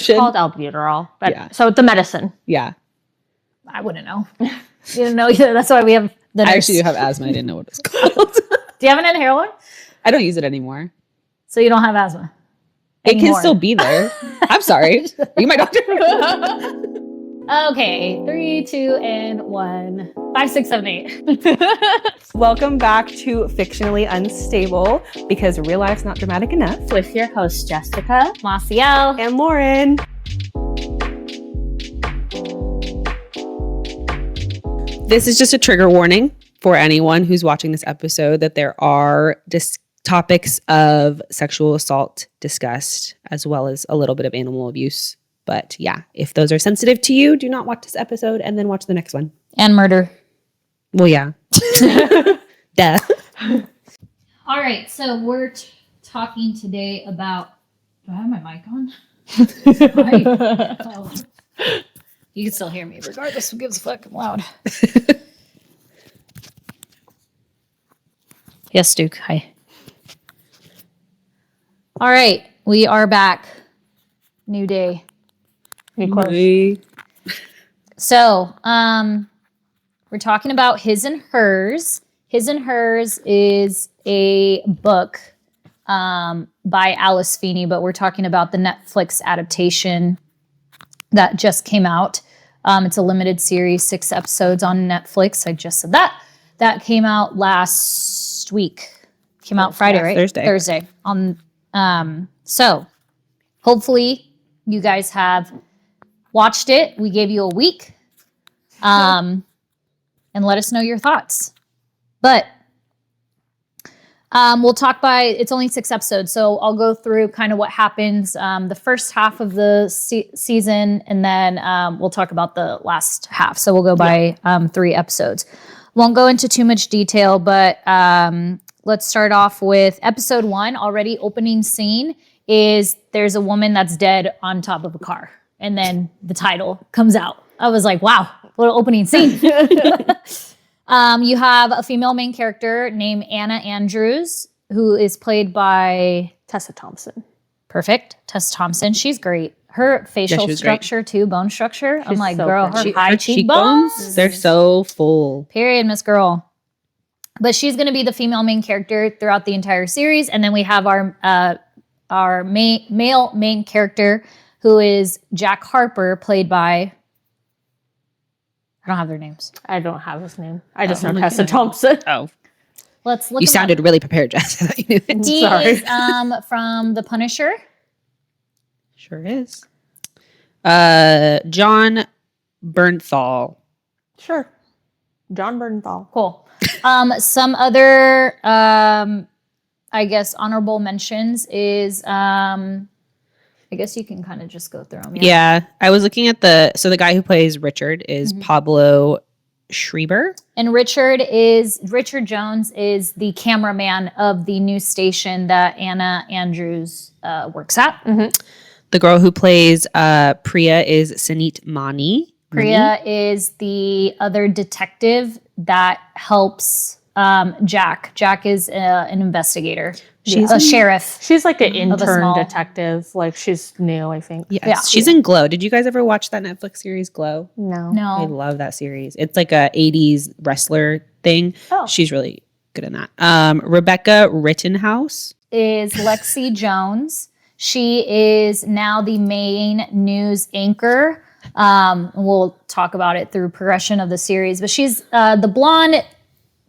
called albuterol. But Yeah. So the medicine. Yeah. I wouldn't know. You didn't know either. That's why we have the nurse. I actually do have asthma. I didn't know what it's called. Do you have an inhaler? I don't use it anymore. So you don't have asthma? It can still be there. I'm sorry. Are you my doctor? Okay. 3, 2, and 1. 5, 6, 7, 8. Welcome back to Fictionally Unstable, because real life's not dramatic enough. With your hosts, Jessica, Maciel, And Lauren. This is just a trigger warning for anyone who's watching this episode that there are topics of sexual assault discussed, as well as a little bit of animal abuse. But yeah, if those are sensitive to you, do not watch this episode and then watch the next one. and murder. Well, yeah. Duh. All right. So we're talking today about. Do I have my mic on? Oh. You can still hear me regardless. Who gives a fuck? I'm loud. Yes, Duke. Hi. All right. We are back. New day. So, we're talking about His and Hers. His and Hers is a book by Alice Feeney, but we're talking about the Netflix adaptation that just came out. It's a limited series, 6 episodes on Netflix. I just said that. That came out last week. Came out Friday, right? Thursday. So hopefully you guys have watched it. We gave you a week. And let us know your thoughts. But we'll talk it's only 6 episodes, so I'll go through kind of what happens the first half of the season, and then we'll talk about the last half. So we'll go by 3 episodes. Won't go into too much detail, but let's start off with episode 1. Already opening scene is there's a woman that's dead on top of a car, and then the title comes out. I was like, wow, what an opening scene. You have a female main character named Anna Andrews, who is played by Tessa Thompson. Perfect. Tessa Thompson. She's great. Her facial structure too, bone structure. I'm like, so girl, pretty. her high cheekbones. They're so full. Period, Miss Girl. But she's going to be the female main character throughout the entire series. And then we have our male main character, who is Jack Harper, played by... I don't have their names. I don't have his name. I just know Tessa Thompson. Oh. Let's look. You sounded really prepared, Jess. I thought you knew it. He Sorry. is from The Punisher. Sure is. John Bernthal. Sure. John Bernthal. Cool. Some other, I guess, honorable mentions is, I guess you can kind of just go through them. Yeah. I was looking at the guy who plays Richard is Pablo Schreiber. And Richard Jones is the cameraman of the news station that Anna Andrews works at. Mm-hmm. The girl who plays Priya is Sanit Mani. Priya is the other detective that helps Jack. Jack is an investigator. She's a sheriff. She's like an intern small- detective. Like, she's new, I think. Yes, Yeah. she's in Glow. Did you guys ever watch that Netflix series Glow? No. I No. love that series. It's like a 80s wrestler thing. Oh. She's really good in that. Rebecca Rittenhouse. Is Lexi Jones. She is now the main news anchor. We'll talk about it through progression of the series, but she's the blonde,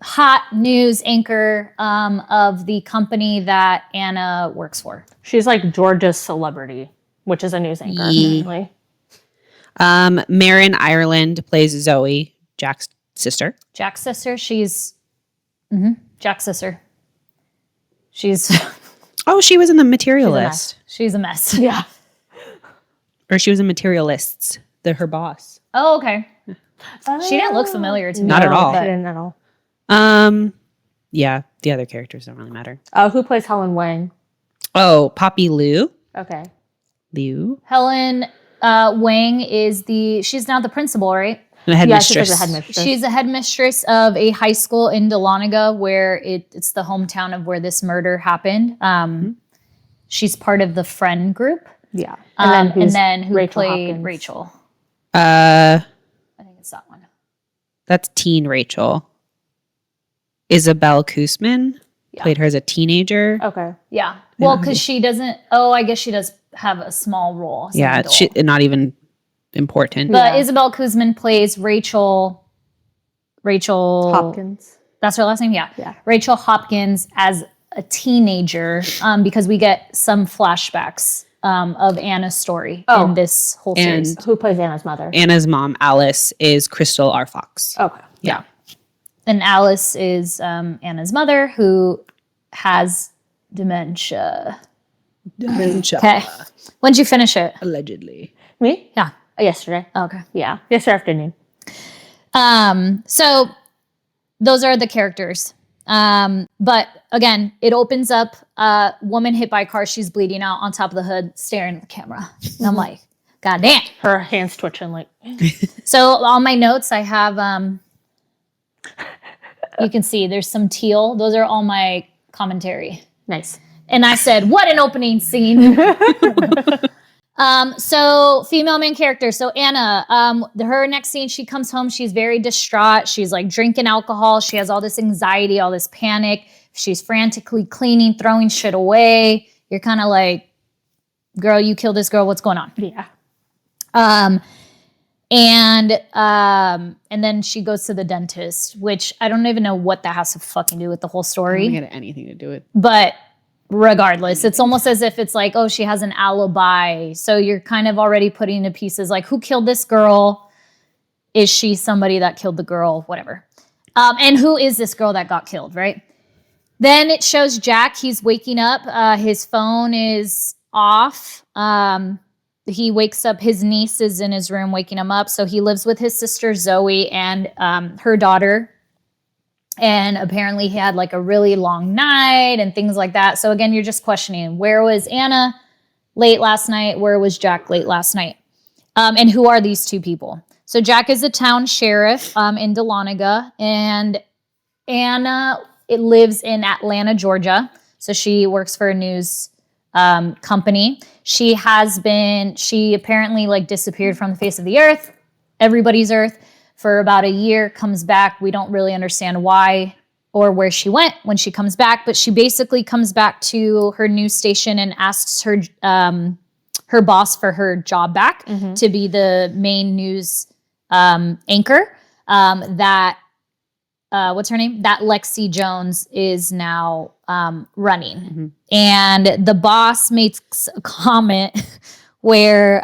hot news anchor of the company that Anna works for. She's like Georgia's Celebrity, which is a news anchor, Yeah. apparently. Marin Ireland plays Zoe, Jack's sister. Jack's sister. She's Jack's sister. She's Oh, she was in The Materialist. she's a mess. Yeah. Or she was in Materialists, her boss. Oh, okay. She didn't look familiar to me. Not at all. She didn't at all. Yeah, the other characters don't really matter. Who plays Helen Wang? Oh, Poppy Liu. Okay. Liu. Helen Wang she's now the principal, right? The headmistress. She's like the headmistress. She's a headmistress of a high school in Dahlonega, where it's the hometown of where this murder happened. She's part of the friend group. Yeah. And then who Rachel played Hopkins? Rachel? Uh, I think it's that one. that's teen Rachel. Isabel Koosman played her as a teenager. Okay. Yeah. Well, because she doesn't. Oh, I guess she does have a small role. As an Yeah, adult. not even important. But Yeah. Isabel Koosman plays Rachel. Hopkins. That's her last name. Yeah. Yeah. Rachel Hopkins as a teenager, because we get some flashbacks of Anna's story in this whole series. And Who plays Anna's mother? Anna's mom, Alice, is Crystal R. Fox. Okay. Yeah. And Alice is Anna's mother, who has dementia. Okay. When'd you finish it? Allegedly. Me? Yeah. Yesterday. Okay. Yeah. Yesterday afternoon. So those are the characters. But again, it opens up a woman hit by a car. She's bleeding out on top of the hood, staring at the camera. And I'm like, God damn. Her hands twitching like. So on my notes, I have, you can see there's some teal. Those are all my commentary. Nice. And I said, what an opening scene. So female main character. So Anna, her next scene, she comes home. She's very distraught. She's like drinking alcohol. She has all this anxiety, all this panic. She's frantically cleaning, throwing shit away. You're kind of like, girl, you killed this girl. What's going on? Yeah. And then she goes to the dentist, which I don't even know what that has to fucking do with the whole I story. don't think it had anything to do with. But regardless, it's almost as if it's like, oh, she has an alibi. So you're kind of already putting the pieces like, who killed this girl? Is she somebody that killed the girl? Whatever. And who is this girl that got killed, right? Then it shows Jack. He's waking up. His phone is off. He wakes up. His niece is in his room waking him up. So he lives with his sister Zoe and her daughter. And apparently he had like a really long night and things like that. So again, you're just questioning, where was Anna late last night? Where was Jack late last night? And who are these two people? So Jack is a town sheriff in Dahlonega, and Anna lives in Atlanta, Georgia. So she works for a news company. She apparently like disappeared from the face of the earth, everybody's earth, for about a year, comes back. We don't really understand why or where she went when she comes back, but she basically comes back to her news station and asks her boss for her job back to be the main news anchor. What's her name? That Lexi Jones is now running. Mm-hmm. And the boss makes a comment where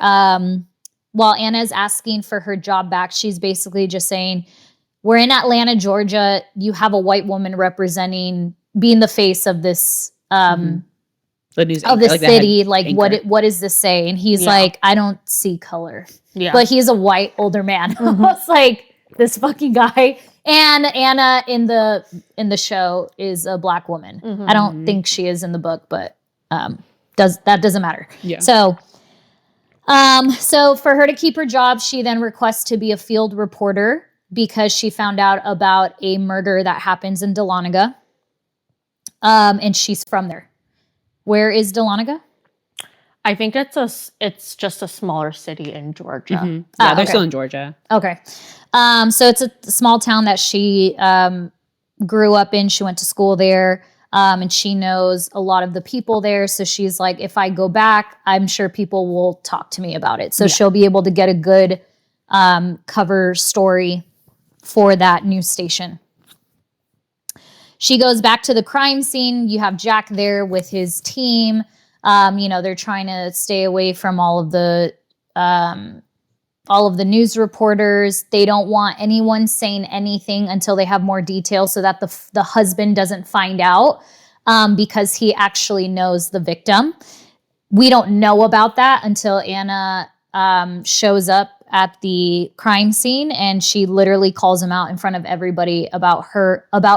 while Anna's asking for her job back, she's basically just saying, we're in Atlanta, Georgia. You have a white woman being the face of this The news of the like city. the Like, anchor. what does this say? And he's like, I don't see color. Yeah. But he's a white older man. It's like this fucking guy. And Anna in the show is a black woman. I don't think she is in the book, but that doesn't matter. Yeah. So for her to keep her job, she then requests to be a field reporter because she found out about a murder that happens in Dahlonega. And she's from there. Where is Dahlonega? I think it's just a smaller city in Georgia. Mm-hmm. Yeah, they're okay. still in Georgia. Okay. So it's a small town that she grew up in. She went to school there. And she knows a lot of the people there. So she's like, if I go back, I'm sure people will talk to me about it. So she'll be able to get a good cover story for that news station. She goes back to the crime scene. You have Jack there with his team. They're trying to stay away from all of the news reporters. They don't want anyone saying anything until they have more details so that the husband doesn't find out because he actually knows the victim. We don't know about that until Anna shows up at the crime scene and she literally calls him out in front of everybody about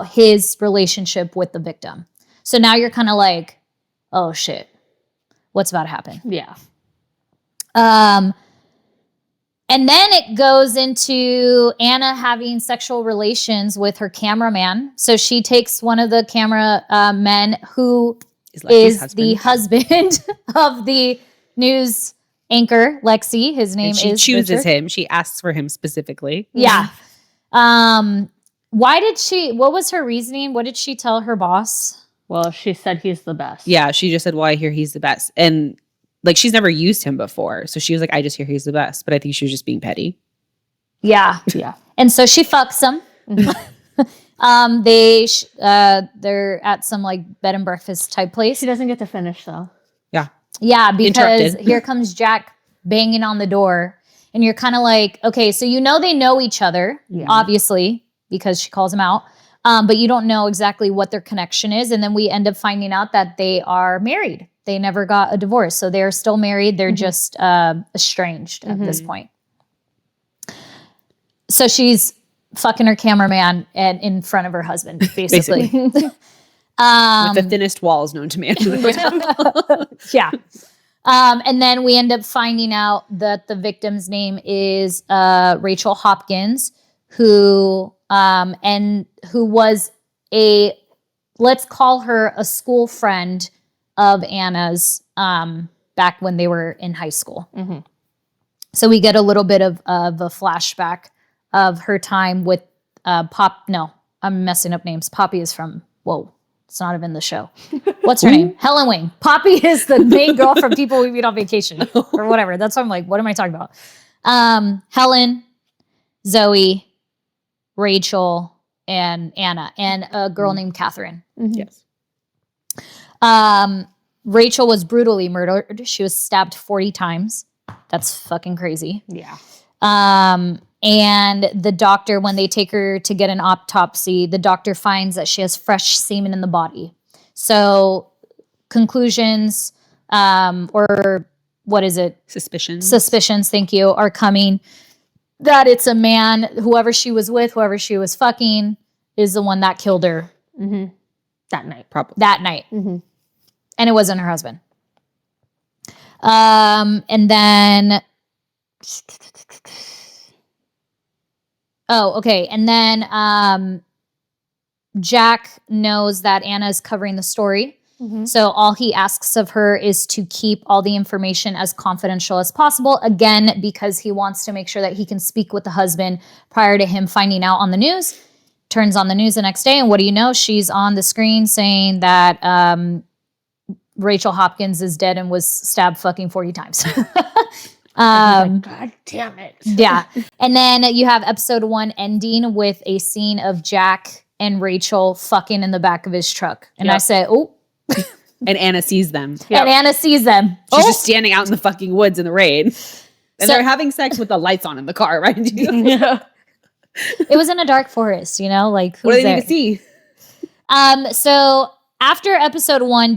his relationship with the victim. So now you're kind of like, oh shit, what's about to happen? Yeah. And then it goes into Anna having sexual relations with her cameraman. So she takes one of the camera men who is the husband of the news anchor, Lexi. His name And she is chooses Richard. him. She asks for him specifically. Yeah. What was her reasoning? What did she tell her boss? Well, she said he's the best. Yeah, she just said, well, I hear he's the best. And like, she's never used him before. So she was like, I just hear he's the best. But I think she was just being petty. Yeah. Yeah. And so she fucks him. They're at some like bed and breakfast type place. She doesn't get to finish though. Yeah, because Interrupted. here comes Jack banging on the door. And you're kind of like, okay, so you know they know each other, obviously, because she calls him out. But you don't know exactly what their connection is. And then we end up finding out that they are married. They never got a divorce. So they're still married. They're just estranged at this point. So she's fucking her cameraman in front of her husband, basically. With the thinnest walls known to man. Yeah. And then we end up finding out that the victim's name is Rachel Hopkins, who was let's call her a school friend of Anna's back when they were in high school. So we get a little bit of a flashback of her time with Pop. No, I'm messing up names. Poppy is from, it's not even the show. What's her name? Helen Wing. Poppy is the main girl from People We Meet on Vacation or whatever. That's why I'm like, what am I talking about? Helen, Zoe, Rachel, and Anna, and a girl named Catherine. Yes. Rachel was brutally murdered. She was stabbed 40 times. That's fucking crazy. Yeah. And the doctor, when they take her to get an autopsy, the doctor finds that she has fresh semen in the body. So conclusions, or what is it? Suspicions, thank you, are coming that it's a man, whoever she was with, whoever she was fucking, is the one that killed her. That night. Probably. That night. And it wasn't her husband. And then... Oh, okay. And then Jack knows that Anna is covering the story. So all he asks of her is to keep all the information as confidential as possible. Again, because he wants to make sure that he can speak with the husband prior to him finding out on the news. Turns on the news the next day. And what do you know? She's on the screen saying that Rachel Hopkins is dead and was stabbed fucking 40 times. God damn it. Yeah. And then you have episode 1 ending with a scene of Jack and Rachel fucking in the back of his truck. And I say, oh. And Anna sees them. And Anna sees them. She's just standing out in the fucking woods in the rain. And they're having sex with the lights on in the car, right? Yeah. It was in a dark forest, like who's What do they there? need to see? So after episode 1,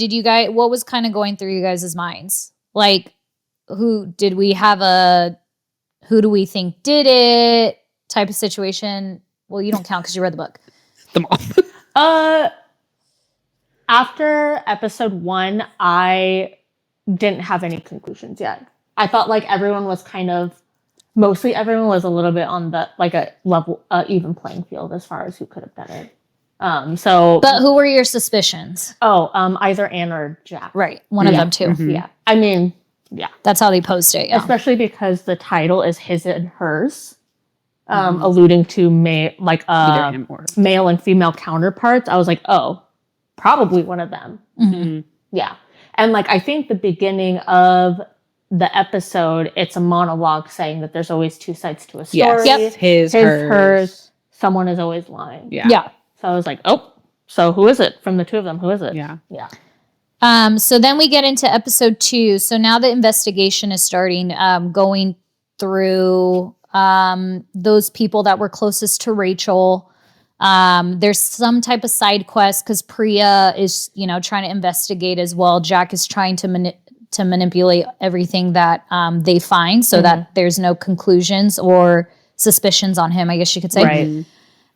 what was kind of going through you guys' minds? Like, who do we think did it type of situation? Well, you don't count because you read the book. The mom. After episode 1, I didn't have any conclusions yet. I thought like everyone was mostly everyone was a little bit on the like a level, even playing field as far as who could have done it. But who were your suspicions? Either Anna or Jack. Right, one of them too. Yeah, I mean, yeah, that's how they posed it. Yeah. Especially because the title is his and hers, alluding to Either him or male and female counterparts. I was like, oh, probably one of them. Yeah, and like I think the beginning of the episode, it's a monologue saying that there's always two sides to a story. Yes. His, hers. Someone is always lying. Yeah. So I was like, oh, so who is it? From the two of them, who is it? Yeah. So then we get into episode 2. So now the investigation is starting, going through those people that were closest to Rachel. There's some type of side quest because Priya is, trying to investigate as well. Jack is trying to manipulate everything that they find so that there's no conclusions or suspicions on him, I guess you could say. Right.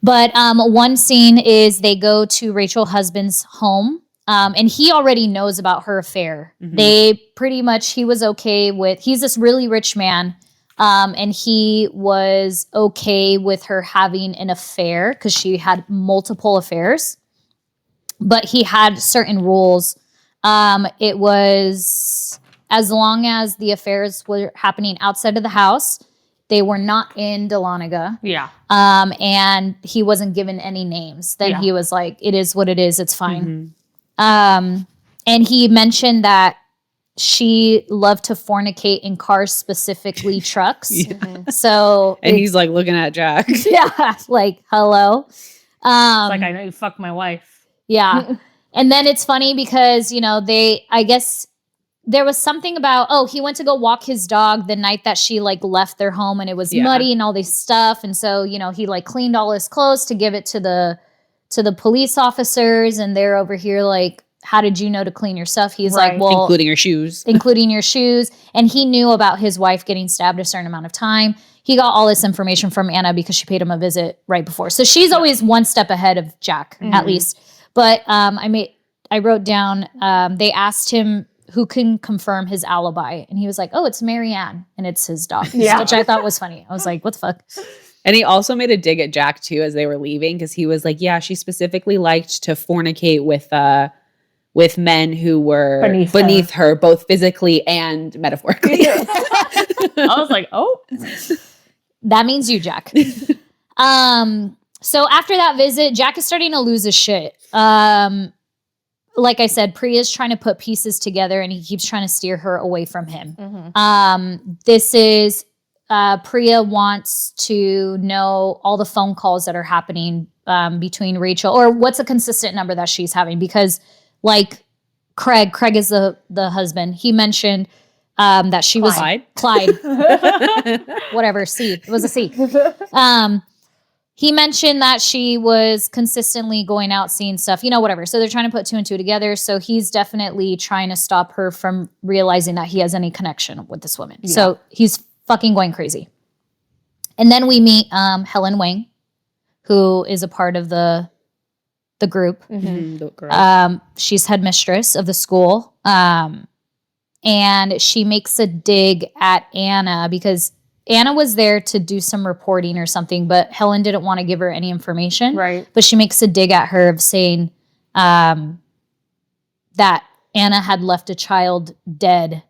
But one scene is they go to Rachel's husband's home. And he already knows about her affair. He was okay with, he's this really rich man. And he was okay with her having an affair because she had multiple affairs. But he had certain rules. It was as long as the affairs were happening outside of the house, they were not in Dahlonega. Yeah. And he wasn't given any names. Then he was like, it is what it is. It's fine. And he mentioned that she loved to fornicate in cars, specifically trucks. So, and he's like looking at Jack. yeah, like, hello. Like, I know you fucked my wife. Yeah. And then it's funny because, you know, I guess there was something about, he went to go walk his dog the night that she like left their home and it was muddy and all this stuff. And so, you know, he like cleaned all his clothes to give it to the police officers. And they're over here like, how did you know to clean your stuff? He's like, well, including your shoes. Including your shoes. And he knew about his wife getting stabbed a certain amount of time. He got all this information from Anna because she paid him a visit right before. So she's always one step ahead of Jack, at least. But I wrote down, they asked him who can confirm his alibi. And he was like, it's Marianne. And it's his dog. Which I thought was funny. I was like, what the fuck? And he also made a dig at Jack, too, as they were leaving. Because he was like, yeah, she specifically liked to fornicate with men who were beneath her, both physically and metaphorically. I was like, oh. That means you, Jack. So after that visit, Jack is starting to lose his shit. Like I said, Priya's trying to put pieces together and he keeps trying to steer her away from him. This is Priya wants to know all the phone calls that are happening between Rachel, or what's a consistent number that she's having, because like Craig is the husband. He mentioned that she was Clyde. Whatever, C. It was a C. He mentioned that she was consistently going out, seeing stuff, you know, whatever. So they're trying to put two and two together. So he's definitely trying to stop her from realizing that he has any connection with this woman. Yeah. So he's fucking going crazy. And then we meet Helen Wang, who is a part of the group. She's headmistress of the school. And she makes a dig at Anna because Anna was there to do some reporting or something, but Helen didn't want to give her any information. Right. But she makes a dig at her of saying that Anna had left a child dead,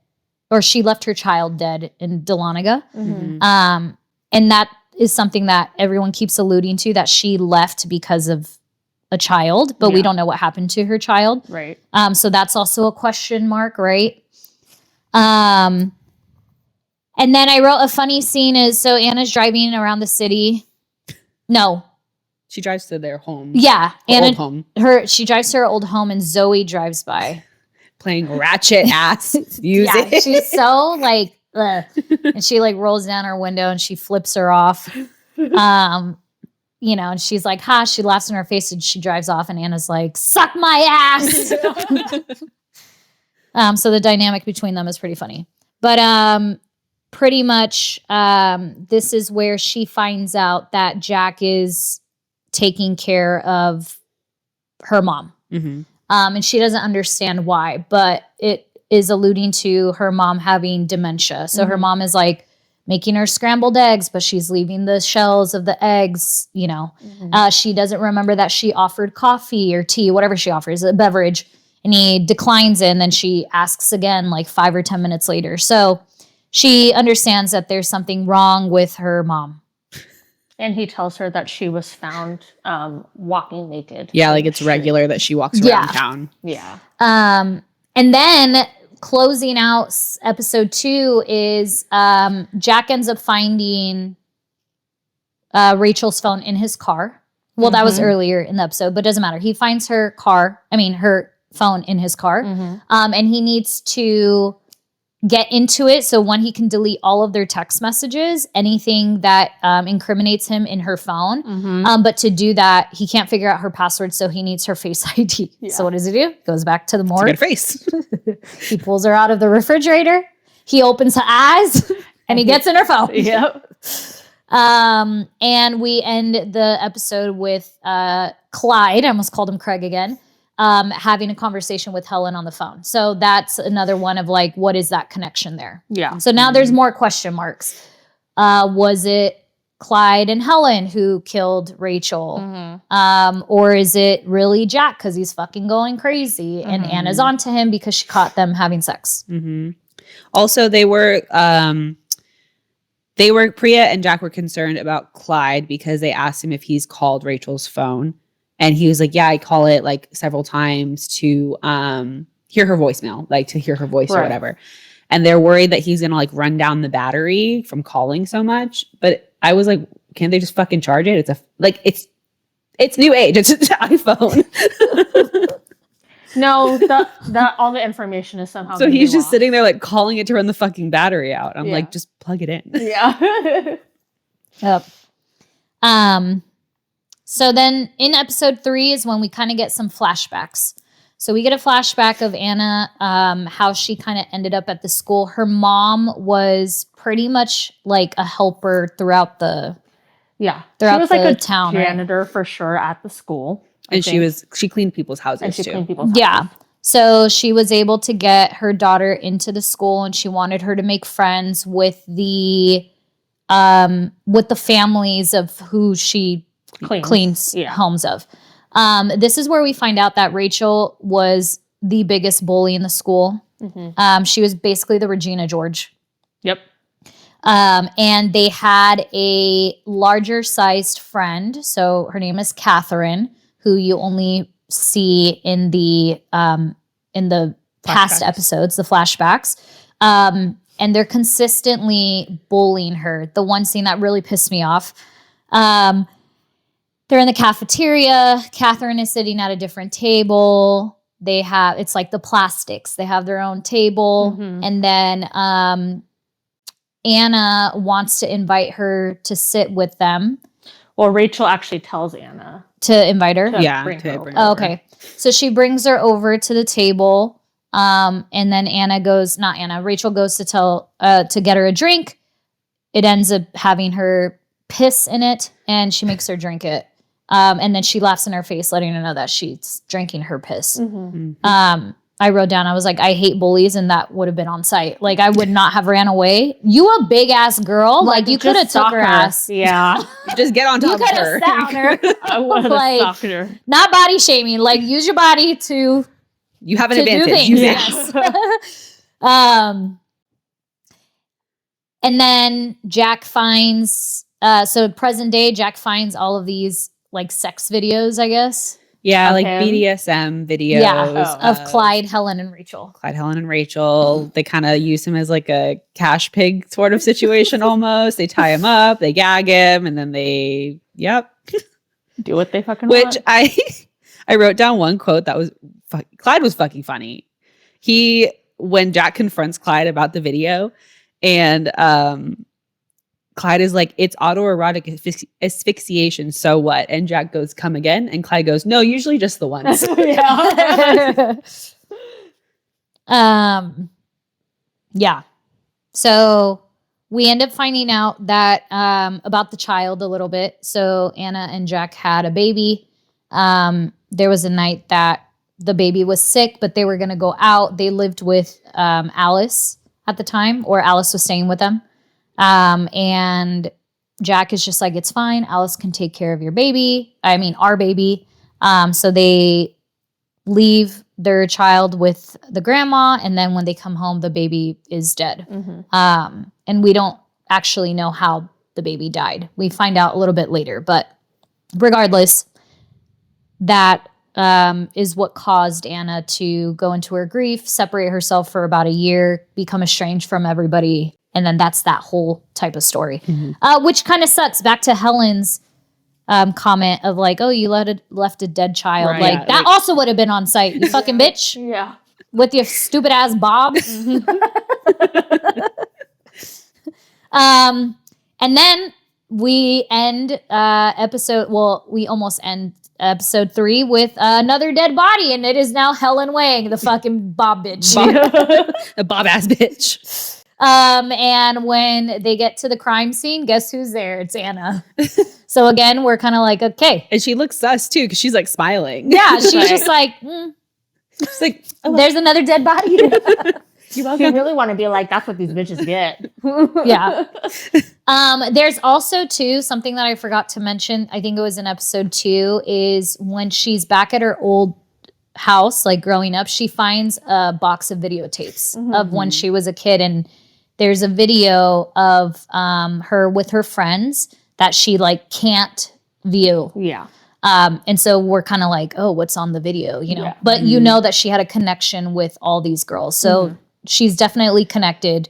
or she left her child dead in Dahlonega. And that is something that everyone keeps alluding to, that she left because of a child, but we don't know what happened to her child. Right. So that's also a question mark, right? And then I wrote a funny scene is, so Anna's driving around the city. No. She drives to their home. Yeah. Anna, old home. She drives to her old home and Zoe drives by. Playing ratchet ass music. Yeah, she's so like, ugh. And she like rolls down her window and she flips her off. You know, and she's like, ha, she laughs in her face and she drives off and Anna's like, suck my ass. So the dynamic between them is pretty funny. But pretty much this is where she finds out that Jack is taking care of her mom. And she doesn't understand why, but it is alluding to her mom having dementia. So her mom is like making her scrambled eggs, but she's leaving the shells of the eggs, you know. She doesn't remember that she offered coffee or tea, whatever she offers, a beverage, and he declines it, and then she asks again like 5 or 10 minutes later. So she understands that there's something wrong with her mom. And he tells her that she was found walking naked. Yeah, like it's regular that she walks around town. Yeah. And then closing out episode 2 is Jack ends up finding Rachel's phone in his car. Well, that was earlier in the episode, but it doesn't matter. He finds her phone in his car. And he needs to get into it. So one, he can delete all of their text messages, anything that incriminates him in her phone. But to do that, he can't figure out her password. So he needs her Face ID. Yeah. So what does he do? Goes back to the morgue. It's a good face. He pulls her out of the refrigerator. He opens her eyes and he gets in her phone. Yep. And we end the episode with Clyde. I almost called him Craig again. Having a conversation with Helen on the phone. So that's another one of like, what is that connection there? Yeah. So now there's more question marks. Was it Clyde and Helen who killed Rachel? Or is it really Jack because he's fucking going crazy and Anna's onto him because she caught them having sex? Also, Priya and Jack were concerned about Clyde because they asked him if he's called Rachel's phone. And he was like, yeah, I call it like several times to hear her voicemail, like to hear her voice or whatever. And they're worried that he's going to like run down the battery from calling so much. But I was like, can't they just fucking charge it? It's new age. It's an iPhone. No, all the information is somehow. So he's just sitting there like calling it to run the fucking battery out. I'm like, just plug it in. Yeah. Yep. So then in episode 3 is when we kind of get some flashbacks. So we get a flashback of Anna, how she kind of ended up at the school. Her mom was pretty much like a helper throughout the she was like a town, janitor for sure at the school. And she cleaned people's houses and she too. cleaned people's houses. Yeah. So she was able to get her daughter into the school, and she wanted her to make friends with the families of who she cleans homes of. This is where we find out that Rachel was the biggest bully in the school. Mm-hmm. She was basically the Regina George. Yep. And they had a larger sized friend. So her name is Catherine, who you only see in the past episodes, the flashbacks. And they're consistently bullying her. The one scene that really pissed me off, they're in the cafeteria. Catherine is sitting at a different table. It's like the plastics. They have their own table. Mm-hmm. And then Anna wants to invite her to sit with them. Well, Rachel actually tells Anna to invite her. Bring her over. Okay. So she brings her over to the table. And then Rachel goes to get her a drink. It ends up having her piss in it, and she makes her drink it. And then she laughs in her face, letting her know that she's drinking her piss. Mm-hmm. I wrote down, I was like, I hate bullies, and that would have been on site. Like, I would not have ran away. You a big ass girl. Like you could have took her ass. Yeah. Just get on top of her. You could have sat on her. I would have stalked her. Not body shaming. Like, use your body to You have an advantage. Use it. And then Jack finds, so present day, Jack finds all of these like sex videos, I guess. Yeah, like BDSM videos. Of Clyde, Helen, and Rachel. They kind of use him as like a cash pig sort of situation almost. They tie him up, they gag him, and then they, do what they fucking want. Which I wrote down one quote that was, Clyde was fucking funny. When Jack confronts Clyde about the video, and Clyde is like, it's autoerotic asphyxiation, so what? And Jack goes, come again? And Clyde goes, no, usually just the once. Yeah. So we end up finding out that about the child a little bit. So Anna and Jack had a baby. There was a night that the baby was sick, but they were going to go out. They lived with Alice at the time, or Alice was staying with them. And Jack is just like, it's fine. Alice can take care of our baby. So they leave their child with the grandma. And then when they come home, the baby is dead. Mm-hmm. And we don't actually know how the baby died. We find out a little bit later, but regardless, that is what caused Anna to go into her grief, separate herself for about a year, become estranged from everybody. And then that's that whole type of story, which kind of sucks. Back to Helen's comment of like, oh, you left a dead child. Right, like that also would have been on site. You fucking bitch. Yeah. With your stupid ass bob. And then we end we almost end episode 3 with another dead body, and it is now Helen Wang, the fucking bob bitch. A bob ass bitch. And when they get to the crime scene, guess who's there? It's Anna. So again, we're kind of like, okay. And she looks sus too, because she's like smiling. Yeah, she's just like, she's like, there's another dead body. You really want to be like, that's what these bitches get. Yeah. There's also too, something that I forgot to mention, I think it was in episode 2, is when she's back at her old house, like growing up, she finds a box of videotapes of when she was a kid. And there's a video of her with her friends that she like can't view. Yeah. And so we're kind of like, oh, what's on the video, you know? Yeah. But you know that she had a connection with all these girls. So she's definitely connected.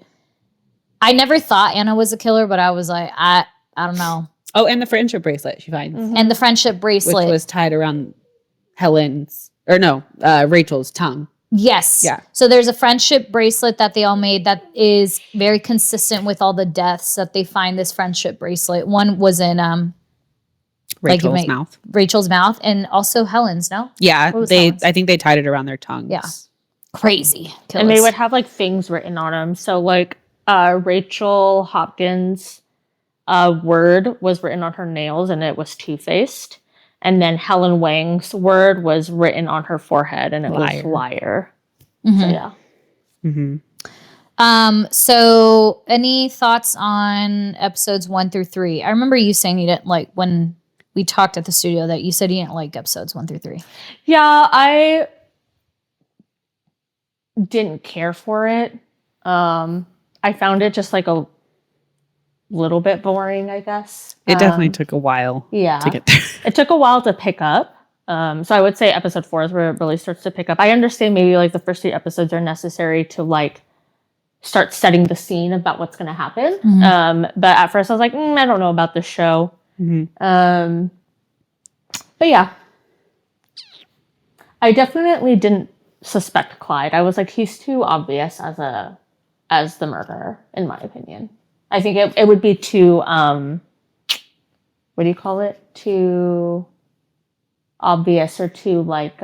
I never thought Anna was a killer, but I was like, I don't know. Oh, and the friendship bracelet she finds. And the friendship bracelet. Which was tied around Rachel's tongue. Yes. Yeah. So there's a friendship bracelet that they all made that is very consistent with all the deaths that they find this friendship bracelet. One was in Rachel's mouth and also Helen's, no? Yeah. Helen's? I think they tied it around their tongues. Yeah. Crazy. Killers. And they would have like things written on them. So like Rachel Hopkins' word was written on her nails and it was two-faced. And then Helen Wang's word was written on her forehead and it was liar. So yeah. So any thoughts on episodes 1 through 3? I remember you saying you didn't like when we talked at the studio that you said you didn't like episodes 1 through 3. Yeah, I didn't care for it. I found it just like a little bit boring, I guess. It definitely took a while to get there. It took a while to pick up. So I would say episode 4 is where it really starts to pick up. I understand maybe like the first 3 episodes are necessary to like start setting the scene about what's going to happen. But at first I was like, I don't know about this show. But yeah, I definitely didn't suspect Clyde. I was like, he's too obvious as the murderer, in my opinion. I think it would be too, what do you call it? Too obvious or too like,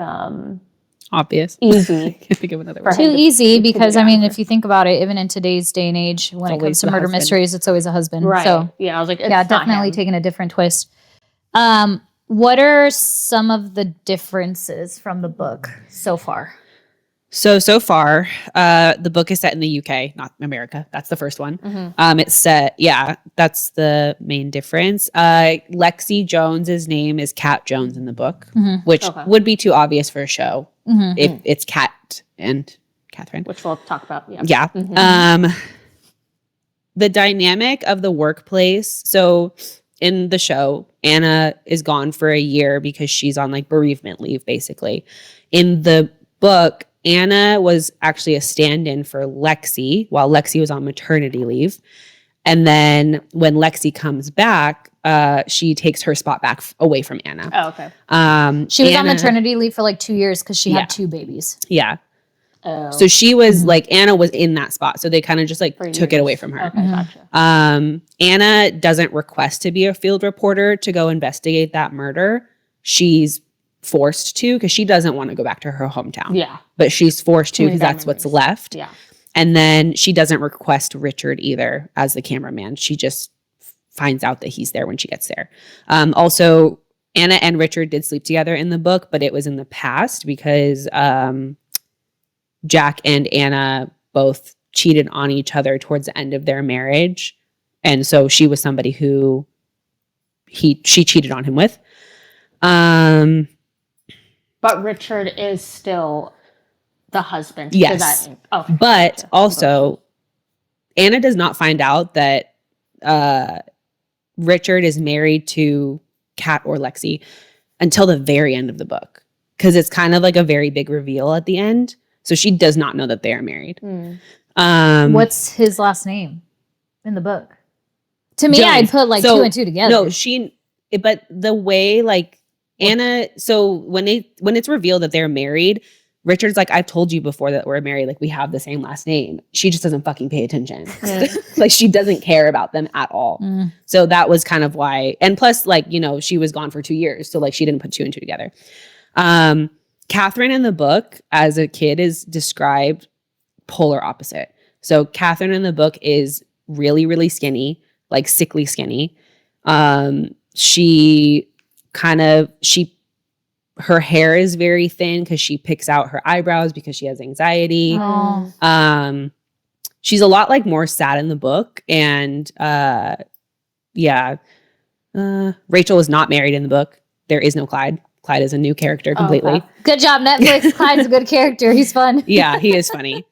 obvious. Easy. Can't think of another word. Too easy because, I mean, if you think about it, even in today's day and age, when it comes to murder mysteries, it's always a husband. Right. So, yeah, I was like, it's definitely taking a different twist. What are some of the differences from the book so far? So far, the book is set in the UK, not America. That's the first one. It's set, that's the main difference. Lexi Jones's name is Cat Jones in the book, which would be too obvious for a show if it's Cat and Catherine. Which we'll talk about. Yeah. The dynamic of the workplace. So in the show, Anna is gone for a year because she's on like bereavement leave, basically. In the book, Anna was actually a stand-in for Lexi while Lexi was on maternity leave. And then when Lexi comes back, she takes her spot back away from Anna. Oh, okay. She was on maternity leave for like 2 years because she had 2 babies. Yeah. Oh. So she was like, Anna was in that spot. So they kind of just like took it away from her. Okay, gotcha. Anna doesn't request to be a field reporter to go investigate that murder. She's forced to because she doesn't want to go back to her hometown. Yeah. But she's forced to because that's what's left. Yeah. And then she doesn't request Richard either as the cameraman. She just finds out that he's there when she gets there. Also, Anna and Richard did sleep together in the book, but it was in the past because Jack and Anna both cheated on each other towards the end of their marriage. And so she was somebody who she cheated on him with. But Richard is still the husband. Yes. But also, Anna does not find out that Richard is married to Kat or Lexi until the very end of the book. Because it's kind of like a very big reveal at the end. So she does not know that they are married. What's his last name in the book? To me, I'd put like 2 and 2 together. No, but the way like Anna, so when it's revealed that they're married, Richard's like, I've told you before that we're married. Like we have the same last name. She just doesn't fucking pay attention. Like she doesn't care about them at all. So that was kind of why. And plus like, she was gone for 2 years. So like she didn't put 2 and 2 together. Catherine in the book as a kid is described polar opposite. So Catherine in the book is really, really skinny, like sickly skinny. Her hair is very thin because she picks out her eyebrows because she has anxiety. She's a lot like more sad in the book. And Rachel is not married in the book. There is no Clyde. Clyde is a new character completely. Okay. Good job, Netflix. Clyde's a good character. He's fun. Yeah, he is funny.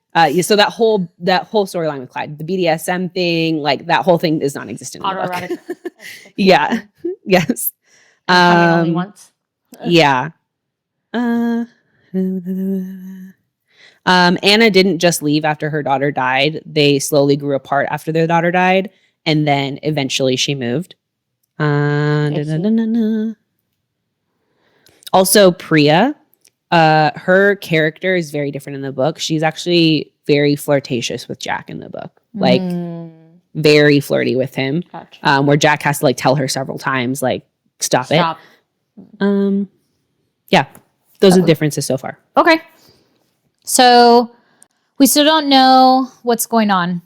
So that whole storyline with Clyde, the BDSM thing, like that whole thing is non-existent in the book. Autoerotic. Yeah. Yes. Coming only once. Yeah. Anna didn't just leave after her daughter died. They slowly grew apart after their daughter died, and then eventually she moved. Also, Priya, her character is very different in the book. She's actually very flirtatious with Jack in the book, like very flirty with him. Gotcha. Where Jack has to like tell her several times, like stop. Yeah, those are the differences so far. Okay. So we still don't know what's going on.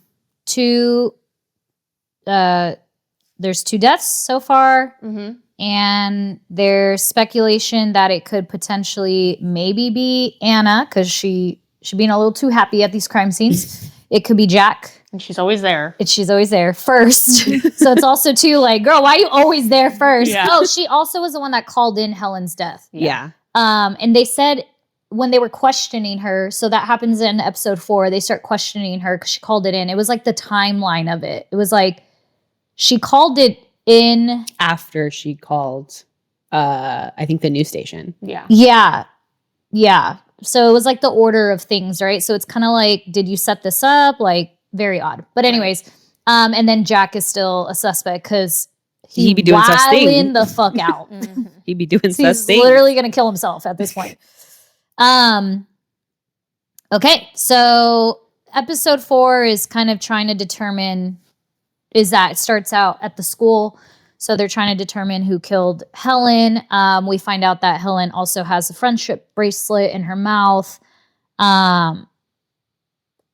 There's 2 deaths so far. And there's speculation that it could potentially maybe be Anna because she's being a little too happy at these crime scenes. It could be Jack. And she's always there. She's always there first. So it's also too like, girl, why are you always there first? Yeah. Oh, she also was the one that called in Helen's death. Yeah. And they said when they were questioning her, so that happens in episode 4, they start questioning her because she called it in. It was like the timeline of it. It was like she called it in After she called, I think the news station. Yeah. Yeah. So it was like the order of things, right? So it's kind of like, did you set this up? Like very odd. But anyways, and then Jack is still a suspect because He'd be doing such thing. wilding the fuck out. He'd be doing such He's things. literally gonna kill himself at this point. Okay, so episode 4 is kind of trying to determine it starts out at the school. So they're trying to determine who killed Helen. We find out that Helen also has a friendship bracelet in her mouth.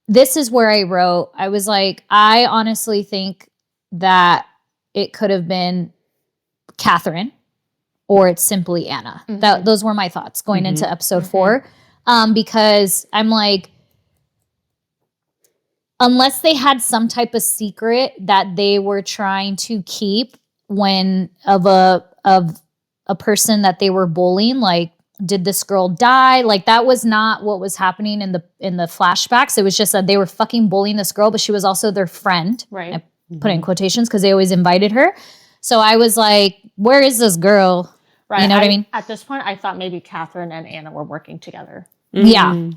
This is where I wrote, I was like, I honestly think that it could have been Catherine or it's simply Anna. Those were my thoughts going into episode 4. Because I'm like, unless they had some type of secret that they were trying to keep of a person that they were bullying, like, did this girl die? Like, that was not what was happening in the flashbacks. It was just that they were fucking bullying this girl, but she was also their friend. Right. I put in quotations because they always invited her. So I was like, where is this girl? Right. You know what I mean? At this point, I thought maybe Catherine and Anna were working together. Yeah.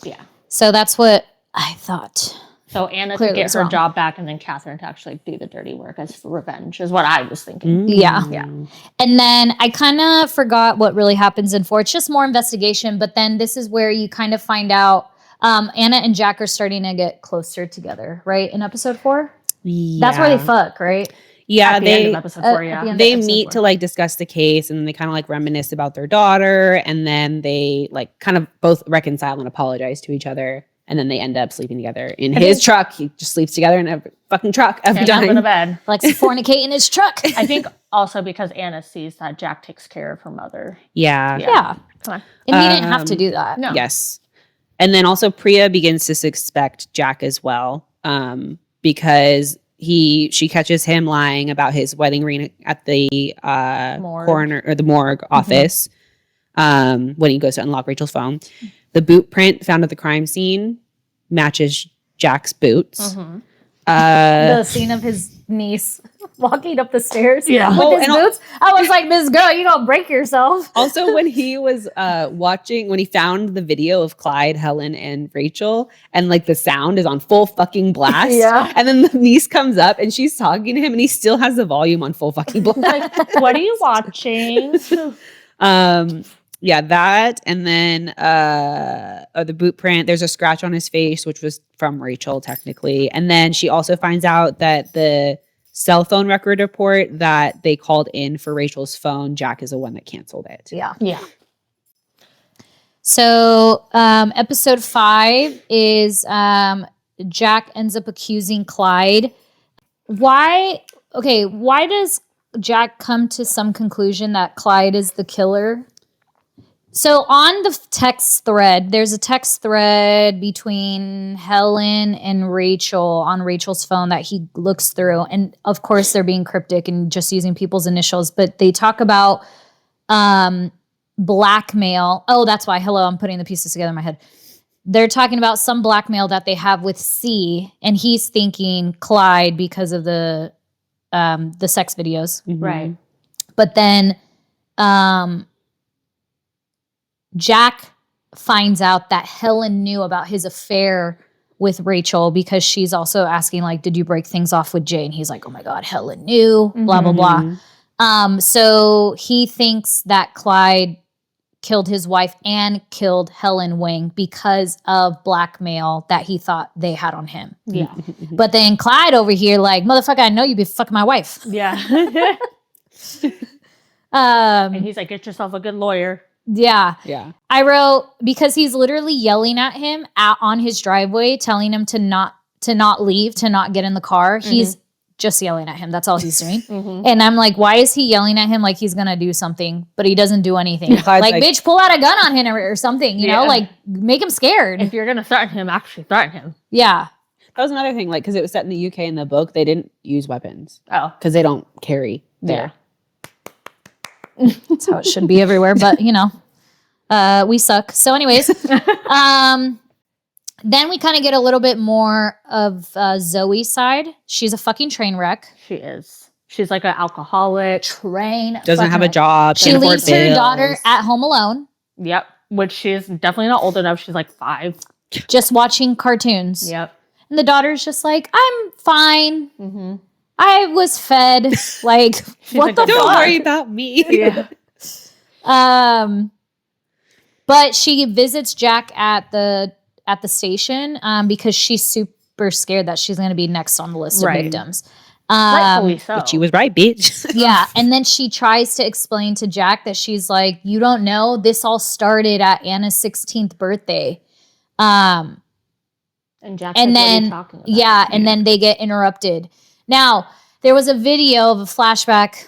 Yeah. So that's what I thought. So Anna Clearly to get was her wrong. job back and then Catherine to actually do the dirty work as revenge is what I was thinking. Yeah. Yeah. And then I kind of forgot what really happens in 4. It's just more investigation. But then this is where you kind of find out Anna and Jack are starting to get closer together, right? In episode 4? Yeah. That's where they fuck, right? Yeah, At the end of episode 4, at the yeah. end. they episode meet 4. to like discuss the case, and then they kind of like reminisce about their daughter, and then they like kind of both reconcile and apologize to each other, and then they end up sleeping together in his truck. He just sleeps together in a fucking truck every Jump in the time. bed. Like fornicate in his truck. I think also because Anna sees that Jack takes care of her mother. Yeah. Yeah. Come on. And he didn't have to do that. No. Yes. And then also Priya begins to suspect Jack as well, because she catches him lying about his wedding ring at the Morgue. coroner or the morgue office when he goes to unlock Rachel's phone. The boot print found at the crime scene matches Jack's boots. The scene of his niece walking up the stairs Yeah. with Oh, his and boots. I was like, this girl, you gonna break yourself. Also, when he was when he found the video of Clyde, Helen, and Rachel, and like the sound is on full fucking blast. Yeah. And then the niece comes up and she's talking to him and he still has the volume on full fucking blast. Like, what are you watching? Yeah, that. And then the boot print, there's a scratch on his face, which was from Rachel, technically. And then she also finds out that the cell phone record report that they called in for Rachel's phone, Jack is the one that canceled it. Yeah. Yeah. So episode 5 is Jack ends up accusing Clyde. Why does Jack come to some conclusion that Clyde is the killer? So on the text thread, there's a text thread between Helen and Rachel on Rachel's phone that he looks through. And of course, they're being cryptic and just using people's initials. But they talk about blackmail. Oh, that's why. Hello, I'm putting the pieces together in my head. They're talking about some blackmail that they have with C, and he's thinking Clyde because of the sex videos. Right. But then Jack finds out that Helen knew about his affair with Rachel because she's also asking, like, did you break things off with Jay? And he's like, oh my God, Helen knew, blah, blah, blah. So he thinks that Clyde killed his wife and killed Helen Wing because of blackmail that he thought they had on him. Yeah. But then Clyde over here, like, motherfucker, I know you be fucking my wife. Yeah. And he's like, get yourself a good lawyer. Yeah. Yeah. I wrote, because he's literally yelling at him on his driveway, telling him to not leave, to not get in the car. He's just yelling at him. That's all he's doing. And I'm like, why is he yelling at him like he's going to do something, but he doesn't do anything? Like, bitch, pull out a gun on him or something, you know, like make him scared. If you're going to threaten him, actually threaten him. Yeah. That was another thing, like, because it was set in the UK in the book, they didn't use weapons. Oh. Because they don't carry there. That's how it should be everywhere. But, you know, we suck. So anyways, then we kind of get a little bit more of Zoe's side. She's a fucking train wreck. She is. She's like an alcoholic. Doesn't have a job. She leaves her daughter at home alone. Yep. Which she's definitely not old enough. She's like 5. Just watching cartoons. Yep. And the daughter's just like, I'm fine. I was fed. Like, what like, the Don't fuck? worry about me. Yeah. But she visits Jack at the station because she's super scared that she's going to be next on the list of victims. Rightfully so. But she was right, bitch. Yeah. And then she tries to explain to Jack that she's like, you don't know, this all started at Anna's 16th birthday. And Jack's And like, then, what are you talking about? yeah, and then they get interrupted. Now, there was a video of a flashback,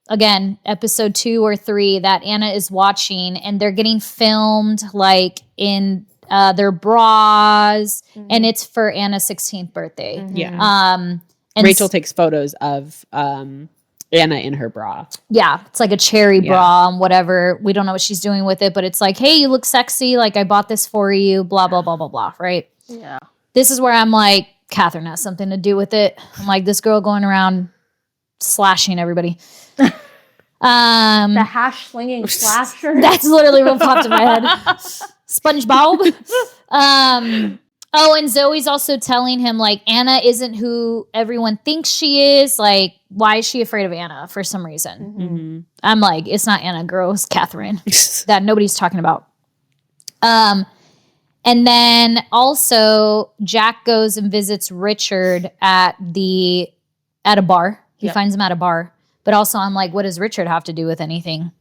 again, episode 2 or 3, that Anna is watching, and they're getting filmed like in their bras, and it's for Anna's 16th birthday. Yeah. And Rachel takes photos of Anna in her bra. Yeah, it's like a cherry bra and whatever. We don't know what she's doing with it, but it's like, hey, you look sexy. Like, I bought this for you, blah, blah, blah, blah, blah, right? Yeah. This is where I'm like, Catherine has something to do with it. I'm like, this girl going around slashing everybody. The hash slinging slasher. That's literally what popped in my head. SpongeBob. Oh, and Zoe's also telling him, like, Anna isn't who everyone thinks she is. Like, why is she afraid of Anna for some reason? I'm like, it's not Anna, girl. It's Catherine that nobody's talking about. And then also Jack goes and visits Richard at a bar. He finds him at a bar. But also I'm like, what does Richard have to do with anything?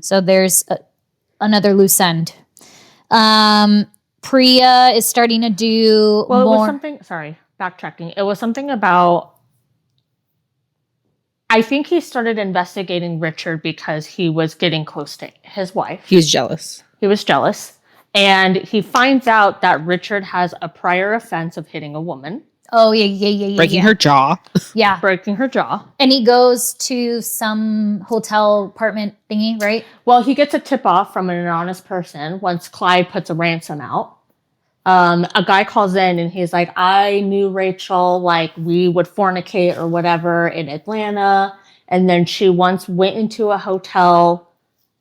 So there's another loose end. Priya is starting to do Well, more. it was something, sorry, backtracking. It was something about, I think he started investigating Richard because he was getting close to his wife. He was jealous. He was jealous. And he finds out that Richard has a prior offense of hitting a woman. Oh, yeah. Breaking her jaw. Yeah. Breaking her jaw. And he goes to some hotel apartment thingy, right? Well, he gets a tip-off from an anonymous person once Clyde puts a ransom out. A guy calls in and he's like, I knew Rachel, like we would fornicate or whatever in Atlanta. And then she once went into a hotel,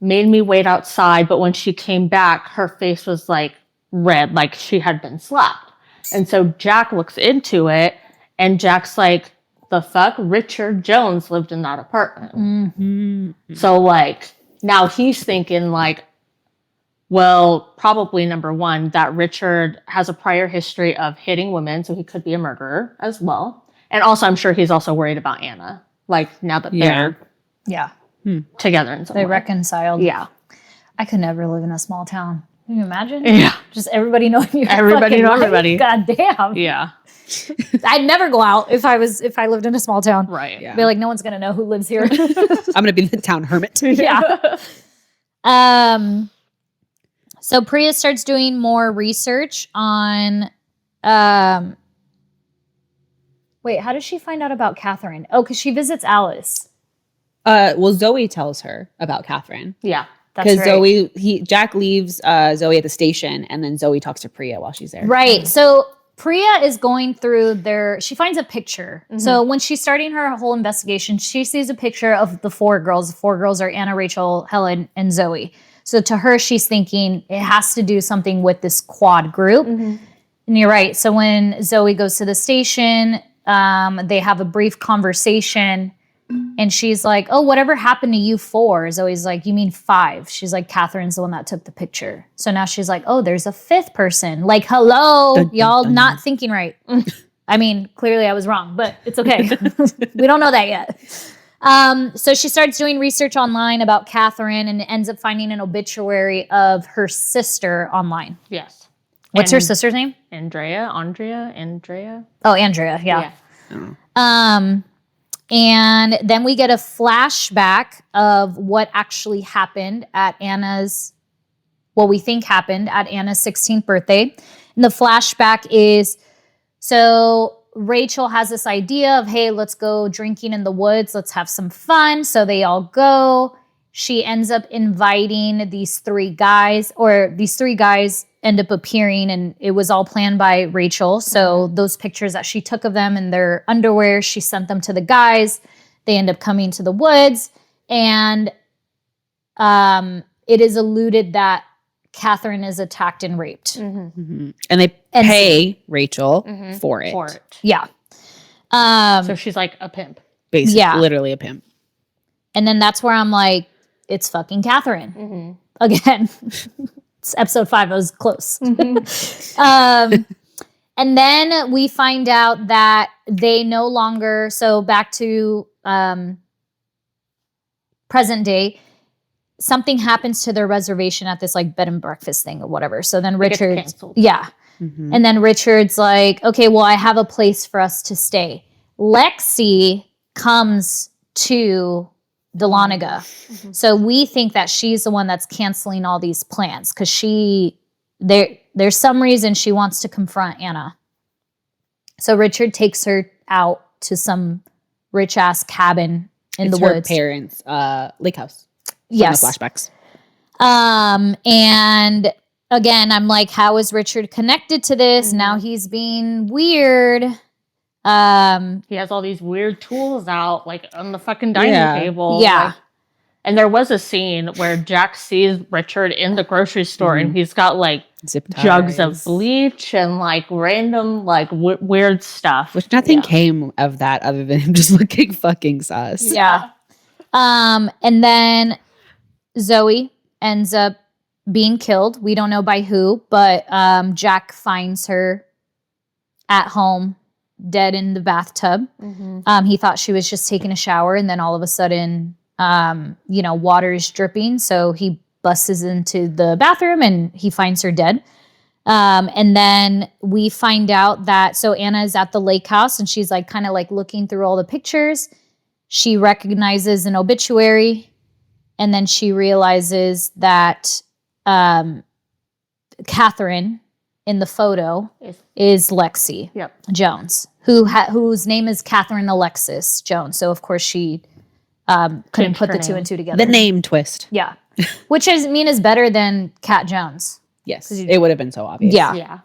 made me wait outside. But when she came back, her face was like red, like she had been slapped. And so Jack looks into it and Jack's like, the fuck? Richard Jones lived in that apartment. So like now he's thinking like, well, probably number one, that Richard has a prior history of hitting women, so he could be a murderer as well. And also, I'm sure he's also worried about Anna. Like now that they're together in some They way. reconciled. Yeah. I could never live in a small town. Can you imagine? Yeah. Just everybody knowing you. Everybody know everybody. God damn. Yeah. I'd never go out if I lived in a small town. Right. Yeah. Be like, no one's gonna know who lives here. I'm gonna be the town hermit. Yeah. So Priya starts doing more research on wait, how does she find out about Catherine? Oh, because she visits Alice. Well, Zoe tells her about Catherine. Yeah. That's Because right. Jack leaves Zoe at the station, and then Zoe talks to Priya while she's there. Right. So Priya is going through she finds a picture. So when she's starting her whole investigation, she sees a picture of the 4 girls. The 4 girls are Anna, Rachel, Helen, and Zoe. So to her, she's thinking it has to do something with this quad group. And you're right. So when Zoe goes to the station, they have a brief conversation. And she's like, oh, whatever happened to you 4? Zoe's like, you mean 5? She's like, Catherine's the one that took the picture. So now she's like, oh, there's a 5th person. Like, hello, Dun, dun, y'all dun. not thinking right. I mean, clearly I was wrong, but it's okay. We don't know that yet. So she starts doing research online about Catherine and ends up finding an obituary of her sister online. Yes. What's her sister's name? Andrea. Oh, Andrea, yeah. Oh. And then we get a flashback of what actually happened at what we think happened at Anna's 16th birthday. And the flashback is, so Rachel has this idea of, hey, let's go drinking in the woods. Let's have some fun. So they all go. She ends up inviting these 3 guys, or these 3 guys end up appearing, and it was all planned by Rachel. So those pictures that she took of them in their underwear, she sent them to the guys. They end up coming to the woods, and it is alluded that Catherine is attacked and raped. And they pay Rachel for it. Yeah. So she's like a pimp. Basically, literally a pimp. And then that's where I'm like, it's fucking Catherine. Again. It's episode 5. I was close. And then we find out that they no longer, so back to present day, something happens to their reservation at this like bed and breakfast thing or whatever. So then Richard, and then Richard's like, okay, well, I have a place for us to stay. Lexi comes to Dahlonega. So we think that she's the one that's canceling all these plans because there's some reason she wants to confront Anna. So Richard takes her out to some rich ass cabin in the her woods. Parents' lake house. Yes. Flashbacks. And again, I'm like, how is Richard connected to this? Now he's being weird. He has all these weird tools out, like on the fucking dining table. Yeah. Like, and there was a scene where Jack sees Richard in the grocery store and he's got like Zip ties. jugs of bleach and like random like weird stuff. Which nothing came of that other than him just looking fucking sus. Yeah. And then Zoe ends up being killed. We don't know by who, but Jack finds her at home, dead in the bathtub. He thought she was just taking a shower, and then all of a sudden, water is dripping. So he busts into the bathroom and he finds her dead. And then we find out that, so Anna is at the lake house and she's like kind of like looking through all the pictures. She recognizes an obituary, and then she realizes that Catherine in the photo is Lexi Jones, whose name is Catherine Alexis Jones. So of course she couldn't put the 2 and 2 together. The name twist. Yeah. Which is better than Cat Jones. Yes. It would have been so obvious. Yeah.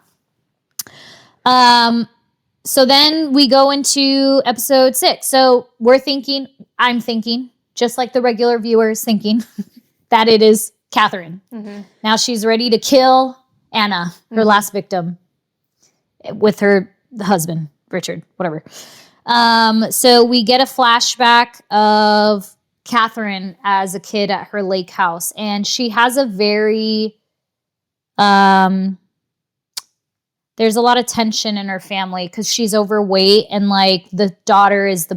So then we go into episode 6. So I'm thinking, just like the regular viewer is thinking, that it is Catherine. Now she's ready to kill Anna, her last victim, with her husband, Richard, whatever. So we get a flashback of Catherine as a kid at her lake house, and she has a very there's a lot of tension in her family because she's overweight, and like the daughter is the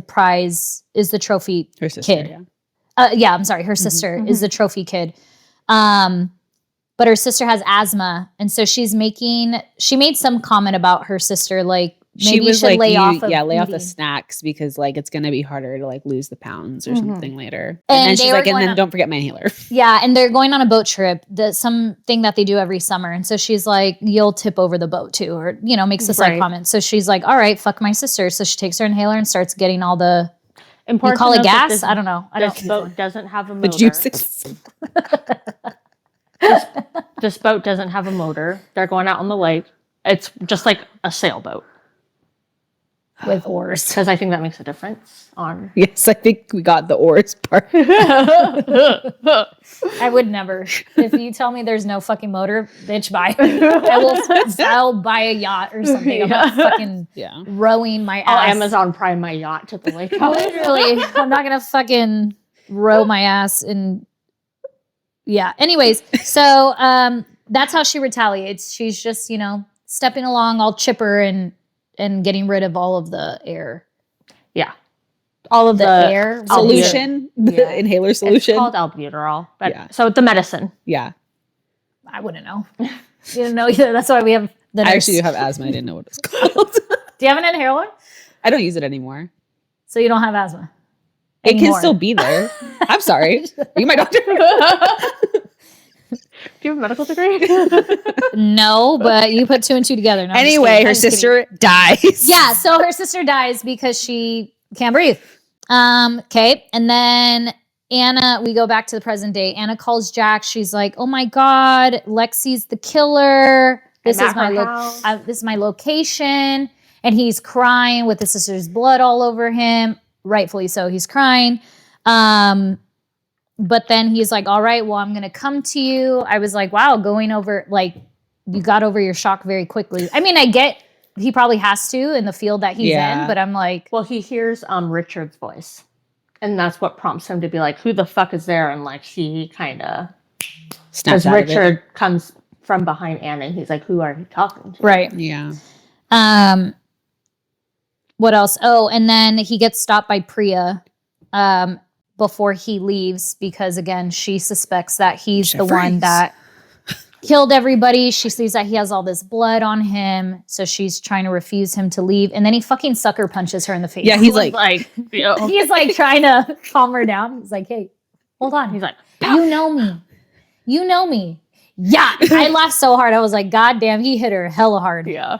trophy Her sister, kid. I'm sorry, her sister is the trophy kid. But her sister has asthma, and so she made some comment about her sister, like maybe you should lay off the snacks because like it's gonna be harder to like lose the pounds or something later. And then she's like, and then don't forget my inhaler. Yeah, and they're going on a boat trip, something that they do every summer. And so she's like, you'll tip over the boat too, or makes this like comment. So she's like, all right, fuck my sister. So she takes her inhaler and starts getting all the you call it gas? I don't know. This boat doesn't have a the motor. juices. This boat doesn't have a motor. They're going out on the lake. It's just like a sailboat. With oars. Because I think that makes a difference on... Yes, I think we got the oars part. I would never. If you tell me there's no fucking motor, bitch, bye. I'll buy a yacht or something. I'm not fucking rowing my I'll ass. Amazon Prime my yacht to the lake. Literally, I'm not gonna fucking row my ass and anyways, so that's how she retaliates. She's just, stepping along all chipper and getting rid of all of the air. Yeah. All of the air solution, the inhaler solution. It's called albuterol. But so the medicine. Yeah. I wouldn't know. You didn't know either. That's why we have the nurse. I actually do have asthma. I didn't know what it's called. Do you have an inhaler? I don't use it anymore. So you don't have asthma? It can still be there. I'm sorry. Are you my doctor? Do you have a medical degree? No, but you put 2 and 2 together. No, anyway, her sister dies. Yeah, so her sister dies because she can't breathe. Okay, and then Anna, we go back to the present day. Anna calls Jack. She's like, "Oh my God, Lexi's the killer. This is my location." And he's crying with his sister's blood all over him. Rightfully so. He's crying. But then he's like, all right, well, I'm going to come to you. I was like, wow, you got over your shock very quickly. I mean, I get he probably has to in the field that he's in, but I'm like. Well, he hears Richard's voice. And that's what prompts him to be like, who the fuck is there? And like, he kind of. Because Richard comes from behind Anna and he's like, who are you talking to? Right. Yeah. What else? Oh, and then he gets stopped by Priya. Before he leaves, because again, she suspects that he's the one that killed everybody. She sees that he has all this blood on him, so she's trying to refuse him to leave. And then he fucking sucker punches her in the face. Yeah, he's like he's like trying to calm her down. He's like, hey, hold on. He's like, you know me. Yeah. I laughed so hard. I was like, God damn, he hit her hella hard. Yeah.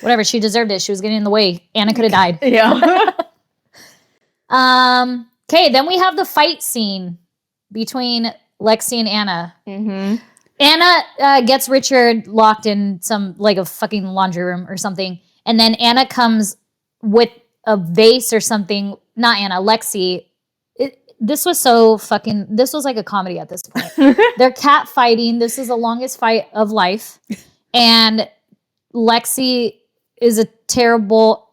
Whatever, she deserved it. She was getting in the way. Anna could have died. Yeah. Okay, then we have the fight scene between Lexi and Anna. Mm-hmm. Anna gets Richard locked in a fucking laundry room or something. And then Anna comes with a vase or something. Not Anna, Lexi. This was like a comedy at this point. They're cat fighting. This is the longest fight of life. And Lexi is a terrible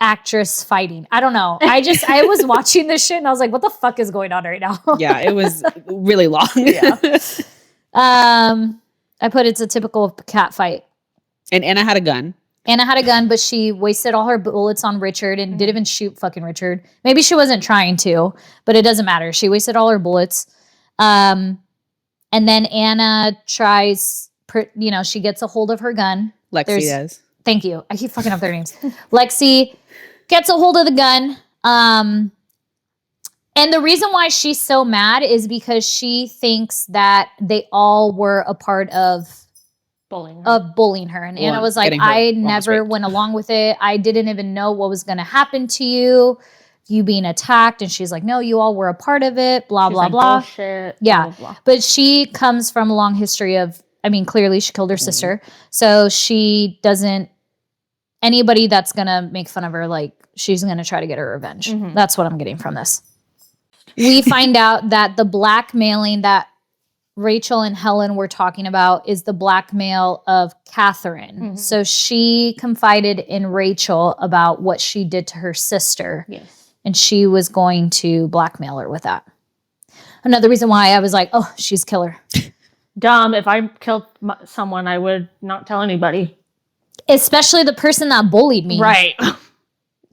actress fighting. I don't know. I was watching this shit and I was like, what the fuck is going on right now? Yeah, it was really long. Yeah. I put it's a typical cat fight. And Anna had a gun. But she wasted all her bullets on Richard and didn't even shoot fucking Richard. Maybe she wasn't trying to, but it doesn't matter. She wasted all her bullets. And then Anna tries, she gets a hold of her gun. Lexi does. Thank you. I keep fucking up their names. Lexi gets a hold of the gun. And the reason why she's so mad is because she thinks that they all were a part of bullying her. And Anna was like, I never went along with it. I didn't even know what was going to happen to you. You being attacked. And she's like, no, you all were a part of it. Blah, blah, blah. Bullshit, yeah. blah, blah, blah. But she comes from a long history of, clearly she killed her sister. So she doesn't, anybody that's going to make fun of her, like, she's going to try to get her revenge. Mm-hmm. That's what I'm getting from this. We find out that the blackmailing that Rachel and Helen were talking about is the blackmail of Catherine. Mm-hmm. So she confided in Rachel about what she did to her sister. Yes. And she was going to blackmail her with that. Another reason why I was like, oh, she's a killer. Dumb. If I killed someone, I would not tell anybody. Especially the person that bullied me. Right.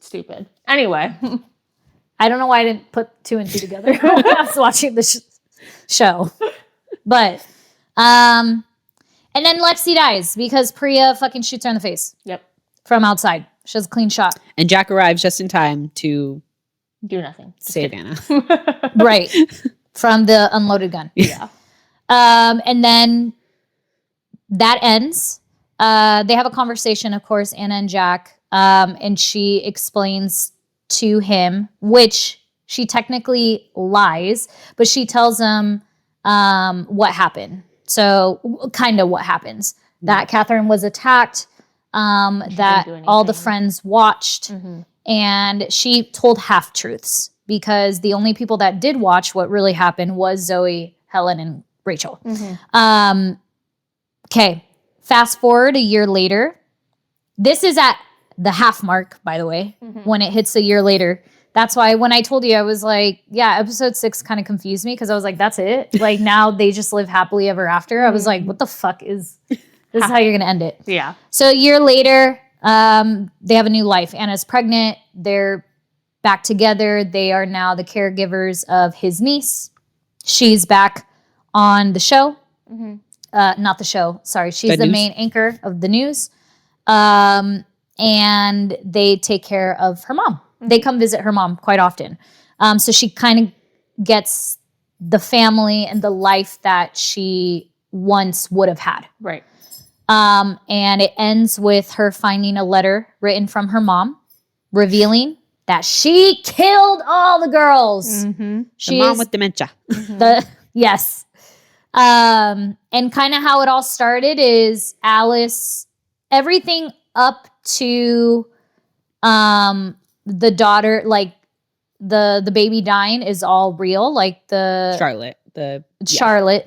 Stupid. Anyway. I don't know why I didn't put 2 and 2 together when I was watching the show. But, and then Lexi dies because Priya fucking shoots her in the face. Yep. From outside. She has a clean shot. And Jack arrives just in time to do nothing. Save Anna. Right. From the unloaded gun. Yeah. And then that ends. They have a conversation, of course, Anna and Jack. And she explains to him, which she technically lies, but she tells him what happened. So kind of what happens. That Catherine was attacked, that all the friends watched, and she told half-truths because the only people that did watch what really happened was Zoe, Helen, and Rachel. Okay, fast forward a year later. This is at the half mark, by the way, when it hits a year later. That's why when I told you, I was like, yeah, episode 6 kind of confused me because I was like, that's it? Like now they just live happily ever after. I was like, what the fuck is, this is how you're going to end it. Yeah. So a year later, they have a new life. Anna's pregnant. They're back together. They are now the caregivers of his niece. She's back on the show. Not the show. Sorry. She's the main anchor of the news. And they take care of her mom. They come visit her mom quite often. So she kind of gets the family and the life that she once would have had. Right. And it ends with her finding a letter written from her mom revealing that she killed all the girls. The mom with dementia. Yes. And kind of how it all started is Alice, everything up to the daughter, like the baby dying is all real. Like Charlotte. Charlotte.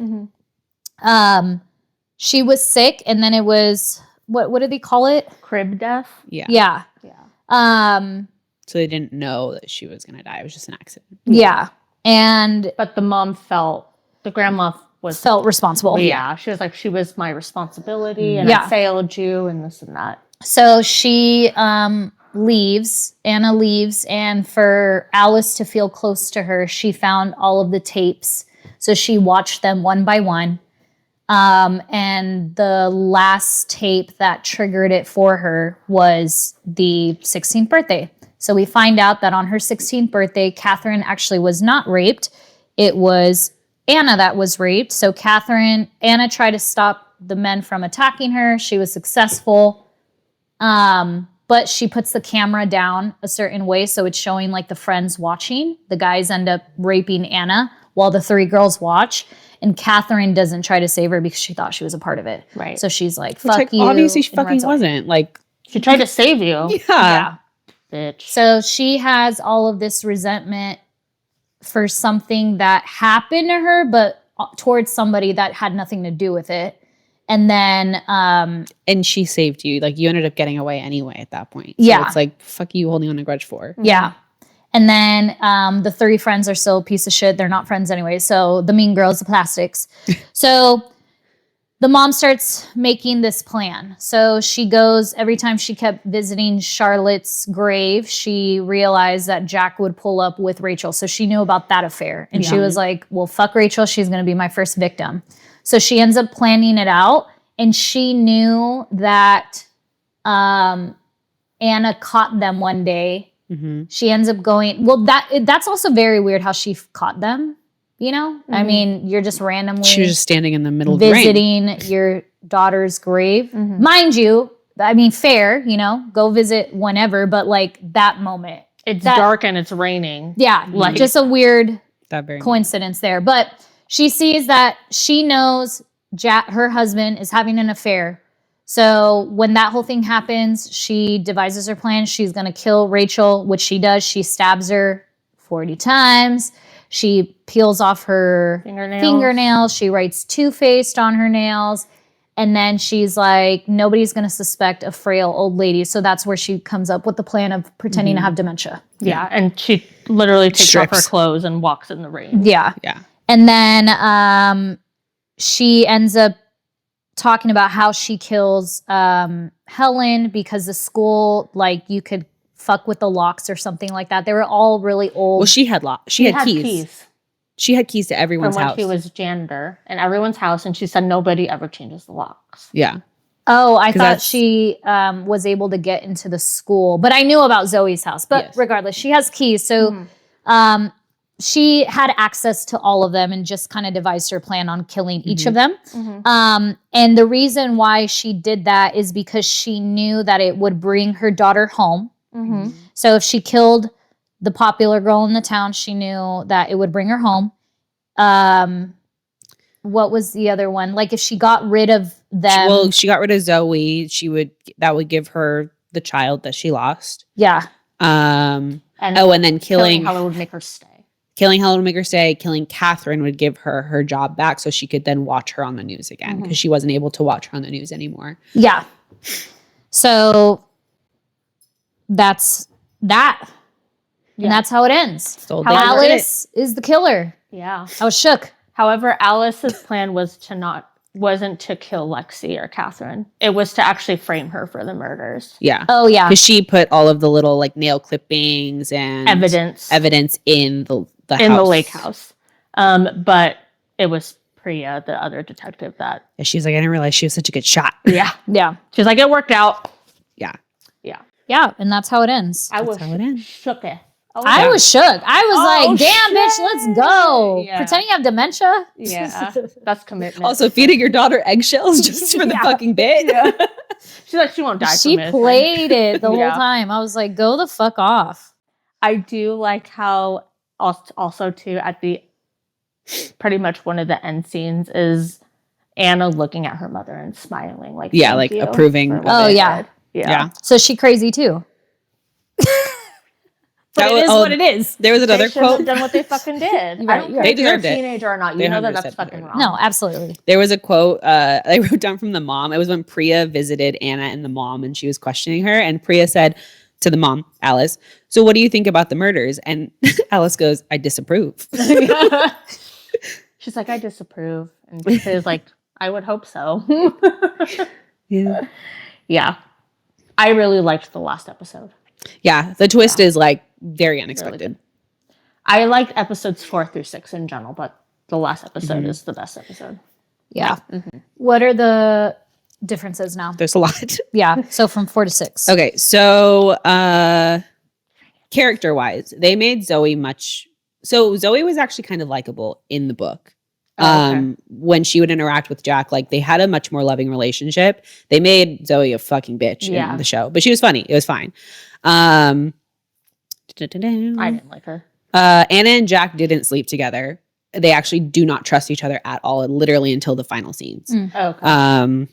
She was sick, and then it was what did they call it? Crib death. Yeah. So they didn't know that she was gonna die. It was just an accident. Yeah. And But the grandma felt responsible. Yeah. She was like, she was my responsibility and I failed you and this and that. So she leaves. Anna leaves, and for Alice to feel close to her, she found all of the tapes. So she watched them one by one. And the last tape that triggered it for her was the 16th birthday. So we find out that on her 16th birthday, Catherine actually was not raped. It was Anna that was raped. So Anna tried to stop the men from attacking her. She was successful. But she puts the camera down a certain way. So it's showing like the friends watching. The guys end up raping Anna while the 3 girls watch. And Catherine doesn't try to save her because she thought she was a part of it. Right. So she's like, fuck you. Obviously she fucking wasn't. Like, she tried to save you. Yeah. Bitch. So she has all of this resentment for something that happened to her, but towards somebody that had nothing to do with it. And then and she saved you. Like, you ended up getting away anyway at that point. So yeah. it's like, fuck you holding on a grudge for. Yeah. And then the 3 friends are still a piece of shit. They're not friends anyway. So the mean girls, the plastics. So the mom starts making this plan. So she goes, every time she kept visiting Charlotte's grave, she realized that Jack would pull up with Rachel. So she knew about that affair. And she was like, well, fuck Rachel. She's going to be my first victim. So she ends up planning it out. And she knew that Anna caught them one day. She ends up going, well, that's also very weird how she caught them. You know, I mean, you're just randomly. She was just standing in the middle of the rain. Visiting your daughter's grave. Mind you, I mean, fair, you know, go visit whenever, but like that moment. It's dark and it's raining. Yeah, like just a weird coincidence there. But she sees that she knows her husband is having an affair. So when that whole thing happens, she devises her plan. She's going to kill Rachel, which she does. She stabs her 40 times. She peels off her fingernails. She writes Two-Faced on her nails. And then she's like, nobody's going to suspect a frail old lady. So that's where she comes up with the plan of pretending to have dementia. Yeah. And she literally takes off her clothes and walks in the rain. Yeah. Yeah. And then she ends up talking about how she kills Helen because the school, like, you could fuck with the locks or something like that. They were all really old. Well, she had She had keys. She had keys to everyone's house. She was janitor in everyone's house, and she said nobody ever changes the locks. Yeah. Oh, I thought she was able to get into the school, but I knew about Zoe's house. But regardless, she has keys, so she had access to all of them and just kind of devised her plan on killing each of them. And the reason why she did that is because she knew that it would bring her daughter home. So if she killed the popular girl in the town, she knew that it would bring her home. what was the other one? Like if she got rid of them. Well, she got rid of Zoe. That would give her the child that she lost. Yeah. And and then killing Helen would make her stay. Killing Helen would make her stay. Killing Catherine would give her her job back so she could then watch her on the news again because she wasn't able to watch her on the news anymore. Yeah. So that's that. Yeah. And that's how it ends. So How Alice is the killer. Yeah. I was shook. However, Alice's plan wasn't to kill Lexi or Catherine. It was to actually frame her for the murders. Yeah. Oh, yeah. Because she put all of the little like nail clippings and Evidence in the in house. the lake house. But it was Priya, the other detective, that. And she's like, I didn't realize she was such a good shot. Yeah. Yeah. She's like, it worked out. Yeah. Yeah. Yeah. And that's how it ends. I was how it ends. shook. I was shook. I was like, damn, shit. bitch, let's go. Yeah. Pretend you have dementia. Yeah. That's commitment. Also, feeding your daughter eggshells just for the fucking bit. Yeah. She's like, she won't die She from it. played it the whole Yeah. time. I was like, go the fuck off. I do like how also too at the pretty much one of the end scenes is Anna looking at her mother and smiling like Yeah, thank like you approving for of what Oh, they yeah. did. Yeah. Yeah. So she crazy too. But That it was- is oh, what it is. There was They another should have quote. done what they fucking did. I Right, don't yeah. care They if you're a deserved it. teenager or not. You They know that 100% that's fucking deserved it. wrong. No, absolutely. There was a quote I wrote down from the mom. It was when Priya visited Anna and the mom, and she was questioning her. And Priya said to the mom, Alice, so what do you think about the murders? And Alice goes, I disapprove. She's like, I disapprove. And she says like, I would hope so. Yeah. Yeah. I really liked the last episode. Yeah. The twist is like very unexpected. I liked episodes 4 through 6 in general, but the last episode is the best episode. Yeah. What are the differences now? There's a lot. Yeah. So from 4 to 6. Okay. So character wise, they made Zoe so Zoe was actually kind of likable in the book. Oh, okay. When she would interact with Jack, like they had a much more loving relationship. They made Zoe a fucking bitch in the show, but she was funny. It was fine. I didn't like her. Anna and Jack didn't sleep together. They actually do not trust each other at all, literally until the final scenes. Okay.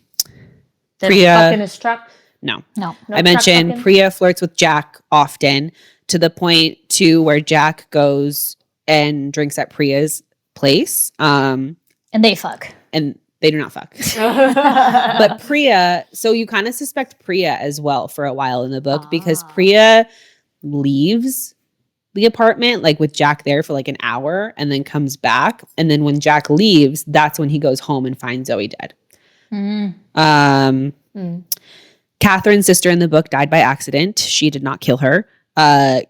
Did Priya- he fuck in his truck? No. No. No I truck mentioned fucking? Priya flirts with Jack often to the point to where Jack goes and drinks at Priya's place. And they fuck. And they do not fuck. But Priya, so you kind of suspect Priya as well for a while in the book because Priya leaves the apartment like with Jack there for like an hour and then comes back. And then when Jack leaves, that's when he goes home and finds Zoe dead. Catherine's sister in the book died by accident. She did not kill her.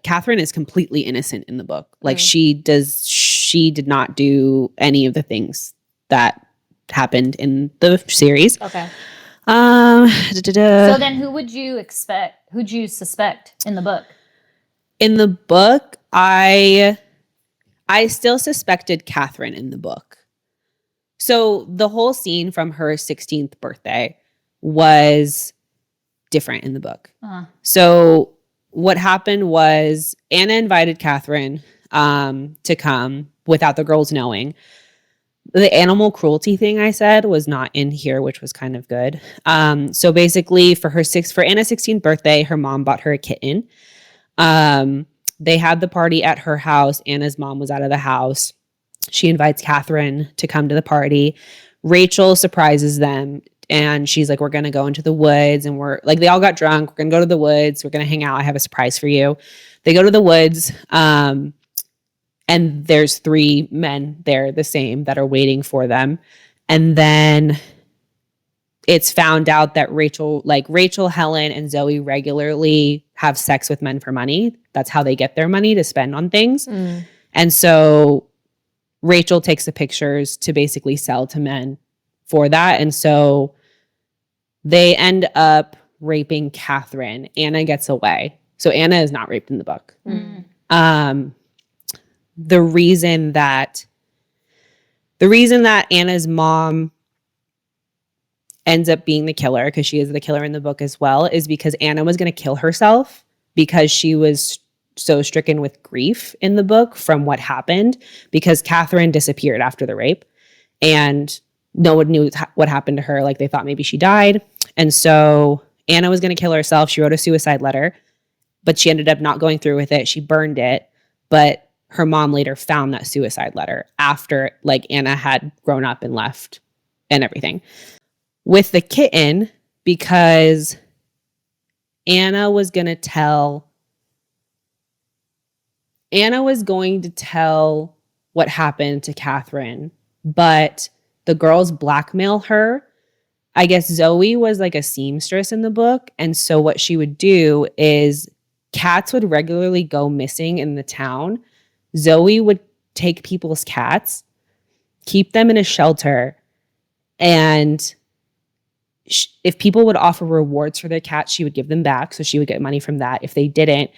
Catherine is completely innocent in the book. Like she did not do any of the things that happened in the series. Okay. So then who would you expect? Who'd you suspect in the book? In the book, I still suspected Catherine in the book. So the whole scene from her 16th birthday was different in the book. So what happened was Anna invited Catherine to come without the girls knowing. The animal cruelty thing I said was not in here, which was kind of good. So basically for Anna's 16th birthday, her mom bought her a kitten. They had the party at her house. Anna's mom was out of the house. She invites Catherine to come to the party. Rachel surprises them. And she's like, we're going to go into the woods. And we're like, they all got drunk. We're going to go to the woods. We're going to hang out. I have a surprise for you. They go to the woods. And there's 3 men there, the same, that are waiting for them. And then it's found out that Rachel, Helen, and Zoe regularly have sex with men for money. That's how they get their money to spend on things. And so Rachel takes the pictures to basically sell to men for that. And so they end up raping Catherine. Anna gets away. So Anna is not raped in the book. The reason that Anna's mom ends up being the killer, because she is the killer in the book as well, is because Anna was going to kill herself because she was so stricken with grief in the book from what happened, because Catherine disappeared after the rape. and no one knew what happened to her. Like they thought maybe she died. And so Anna was going to kill herself. She wrote a suicide letter, but she ended up not going through with it. She burned it, but her mom later found that suicide letter after like Anna had grown up and left and everything. With the kitten, because Anna was going to tell what happened to Catherine, but the girls blackmail her. I guess Zoe was like a seamstress in the book. And so what she would do is cats would regularly go missing in the town. Zoe would take people's cats, keep them in a shelter, and if people would offer rewards for their cats, she would give them back. So she would get money from that. If they didn't,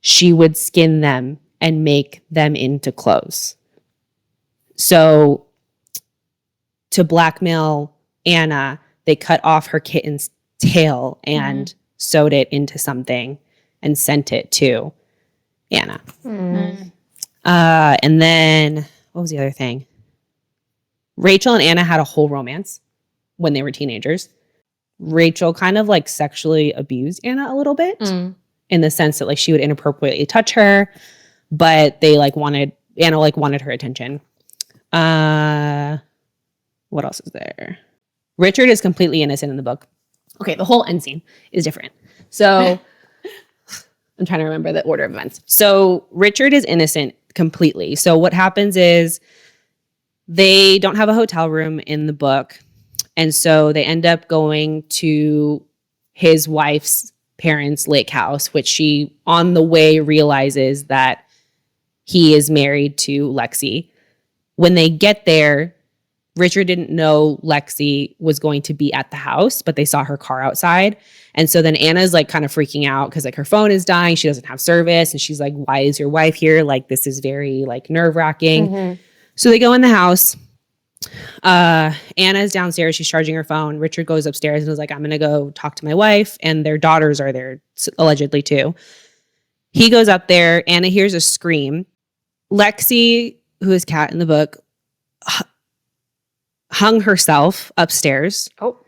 she would skin them and make them into clothes. So to blackmail Anna, they cut off her kitten's tail and sewed it into something and sent it to Anna. And then, what was the other thing? Rachel and Anna had a whole romance when they were teenagers. Rachel kind of like sexually abused Anna a little bit in the sense that like she would inappropriately touch her, but Anna wanted her attention. What else is there? Richard is completely innocent in the book. Okay, the whole end scene is different. So I'm trying to remember the order of events. So Richard is innocent completely. So what happens is they don't have a hotel room in the book. And so they end up going to his wife's parents' lake house, which she on the way realizes that he is married to Lexi. When they get there, Richard didn't know Lexi was going to be at the house, but they saw her car outside. And so then Anna's like kind of freaking out because like her phone is dying. She doesn't have service. And she's like, why is your wife here? Like, this is very like nerve-wracking. So they go in the house. Anna's downstairs. She's charging her phone. Richard goes upstairs and is like, I'm going to go talk to my wife. And their daughters are there allegedly too. He goes up there. Anna hears a scream. Lexi, who is Kat in the book, hung herself upstairs. Oh.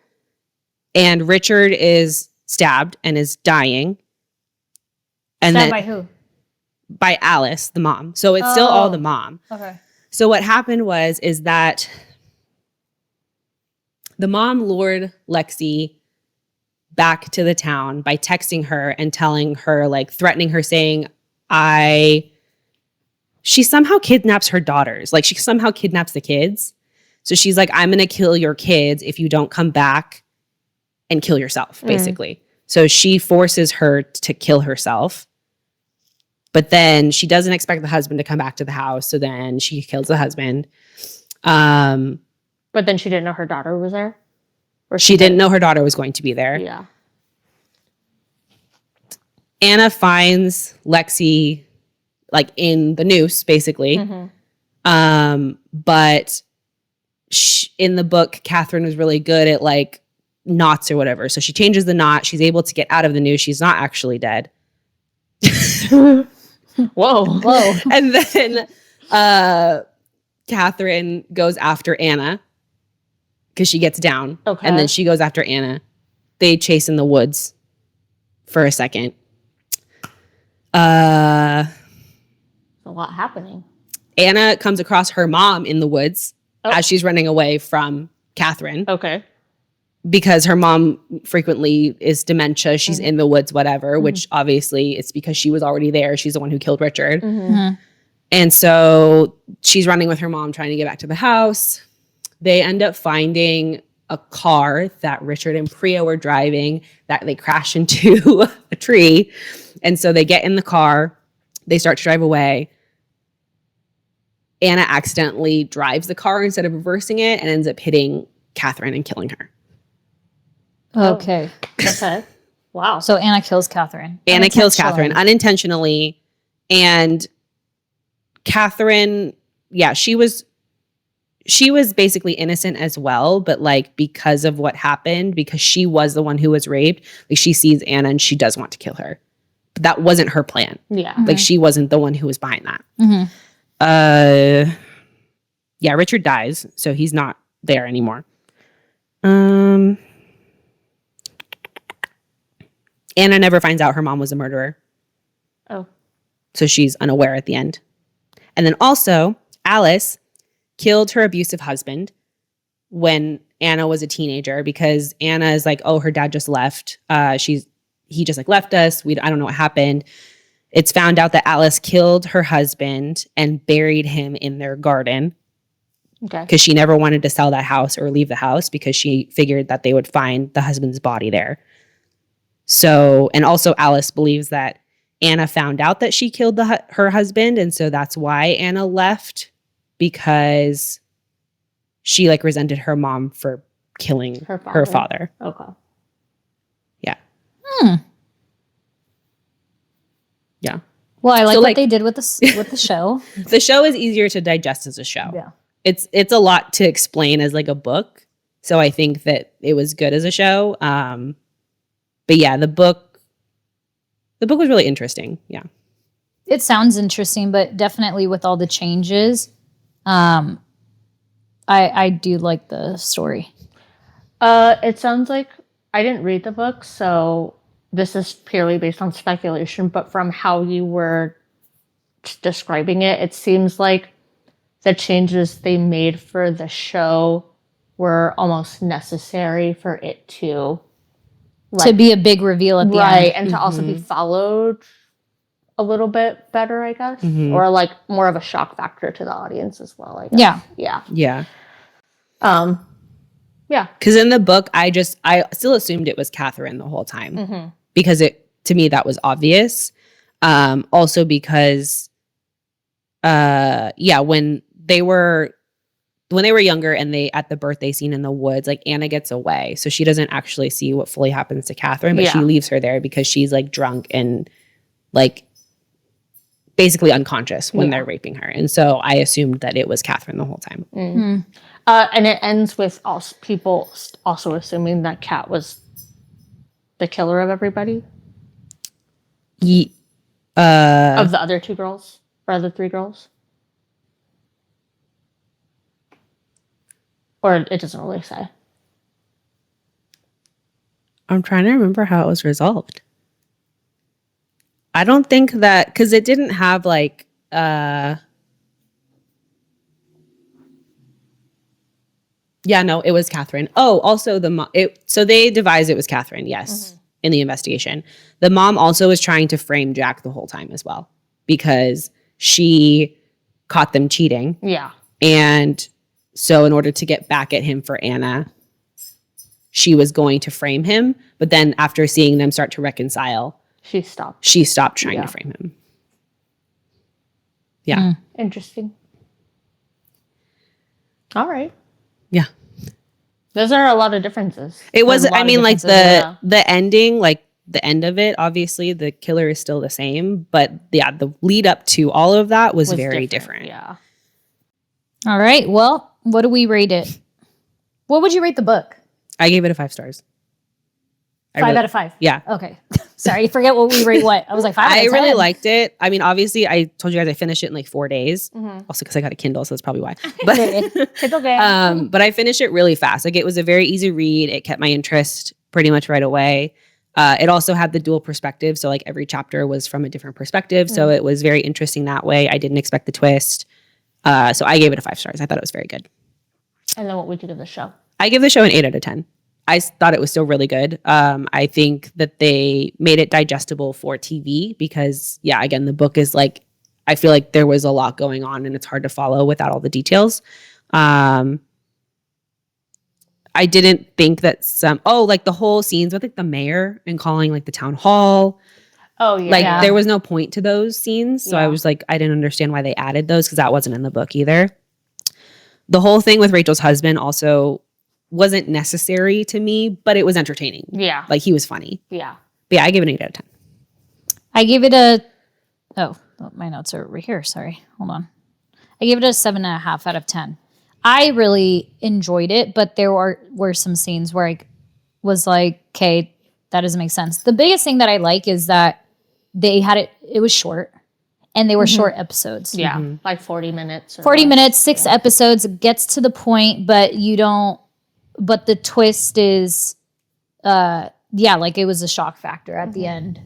And Richard is stabbed and is dying. And Stabbed then by who? by Alice, the mom. So it's still all the mom. Okay. So what happened is that the mom lured Lexi back to the town by texting her and telling her, like threatening her, saying, she somehow kidnaps her daughters. Like she somehow kidnaps the kids. So she's like, I'm going to kill your kids if you don't come back and kill yourself, basically. So she forces her to kill herself. But then she doesn't expect the husband to come back to the house. So then she kills the husband. But then she didn't know her daughter was there? Or she didn't know her daughter was going to be there. Yeah. Anna finds Lexi like in the noose, basically. But in the book, Catherine was really good at like knots or whatever. So she changes the knot. She's able to get out of the noose. She's not actually dead. Whoa. And then Catherine goes after Anna because she gets down. Okay. And then she goes after Anna. They chase in the woods for a second. A lot happening. Anna comes across her mom in the woods as she's running away from Catherine. Okay. Because her mom frequently is dementia. She's in the woods, whatever, which obviously it's because she was already there. She's the one who killed Richard. And so she's running with her mom trying to get back to the house. They end up finding a car that Richard and Priya were driving that they crash into a tree. And so they get in the car. They start to drive away. Anna accidentally drives the car instead of reversing it and ends up hitting Catherine and killing her. Okay. Okay. Wow. So Anna kills Catherine. Anna kills Catherine unintentionally. And Catherine, yeah, she was basically innocent as well, but like because of what happened, because she was the one who was raped, like she sees Anna and she does want to kill her. But that wasn't her plan. Yeah. Like she wasn't the one who was behind that. yeah, Richard dies, so he's not there anymore. Anna never finds out her mom was a murderer. Oh. So she's unaware at the end. And then also, Alice killed her abusive husband when Anna was a teenager because Anna is like, oh, her dad just left. He just like left us. I don't know what happened. It's found out that Alice killed her husband and buried him in their garden. Okay. Because she never wanted to sell that house or leave the house because she figured that they would find the husband's body there. So, and also Alice believes that Anna found out that she killed her husband. And so that's why Anna left, because she like resented her mom for killing her father. Okay. Yeah. Yeah. Well, I like So, what like- they did with the show. The show is easier to digest as a show. Yeah. It's a lot to explain as like a book. So I think that it was good as a show. But yeah, the book was really interesting. Yeah. It sounds interesting, but definitely with all the changes, I do like the story. It sounds like I didn't read the book, so this is purely based on speculation, but from how you were describing it, it seems like the changes they made for the show were almost necessary for it to To be a big reveal at the right, end. and to also be followed a little bit better, I guess, Mhm. or like more of a shock factor to the audience as well. I guess. Yeah. Yeah. Yeah. Yeah. Because in the book, I still assumed it was Catherine the whole time Mm-hmm. because to me that was obvious. Also because, when they were younger and they at the birthday scene in the woods, like Anna gets away, so she doesn't actually see what fully happens to Catherine, but she Yeah. leaves her there because she's like drunk and like basically unconscious when they're raping her, and so I assumed that it was Catherine the whole time. And it ends with people also assuming that Kat was the killer of everybody, of the other two girls or other three girls, or it doesn't really say. I'm trying to remember how it was resolved. I don't think that, because it didn't have like it was Catherine. Oh, also so they devised it was Catherine, yes, in the investigation. The mom also was trying to frame Jack the whole time as well, because she caught them cheating. Yeah. And so in order to get back at him for Anna, she was going to frame him. But then after seeing them start to reconcile, She stopped. she stopped trying to frame him. Yeah. Interesting. All right. Yeah. Those are a lot of differences. It was, There's a lot I of mean, like differences, the ending, like the end of it, obviously the killer is still the same. But yeah, the lead up to all of that was very different. Yeah. All right. Well, what do we rate it? What would you rate the book? I gave it a 5 stars. 5 out of 5. Yeah. Okay. Sorry, I forget what we rate what. I was like 5 out of 10. I really liked it. I mean, obviously, I told you guys I finished it in like 4 days. Also, because I got a Kindle, so that's probably why. But It's okay. but I finished it really fast. Like, it was a very easy read. It kept my interest pretty much right away. It also had the dual perspective, so like every chapter was from a different perspective. So it was very interesting that way. I didn't expect the twist. So I gave it a 5 stars. I thought it was very good. And then what would you give the show? I give the show an 8 out of 10. I thought it was still really good. I think that they made it digestible for TV because, yeah, again, the book is like, I feel like there was a lot going on and it's hard to follow without all the details. I didn't think that like the whole scenes with like the mayor and calling like the town hall. Oh, yeah. Like there was no point to those scenes. So Yeah. I was like, I didn't understand why they added those because that wasn't in the book either. The whole thing with Rachel's husband also wasn't necessary to me, but it was entertaining. Yeah. Like he was funny. Yeah. But yeah, I give it an 8 out of 10. I gave it a, my notes are over here. Sorry. Hold on. I gave it a 7.5 out of 10. I really enjoyed it, but there were some scenes where I was like, okay, that doesn't make sense. The biggest thing that I like is that they had it was short and they were short episodes. Yeah, like 40 minutes. 40 minutes, 6 episodes, gets to the point, but the twist is, like it was a shock factor at the end.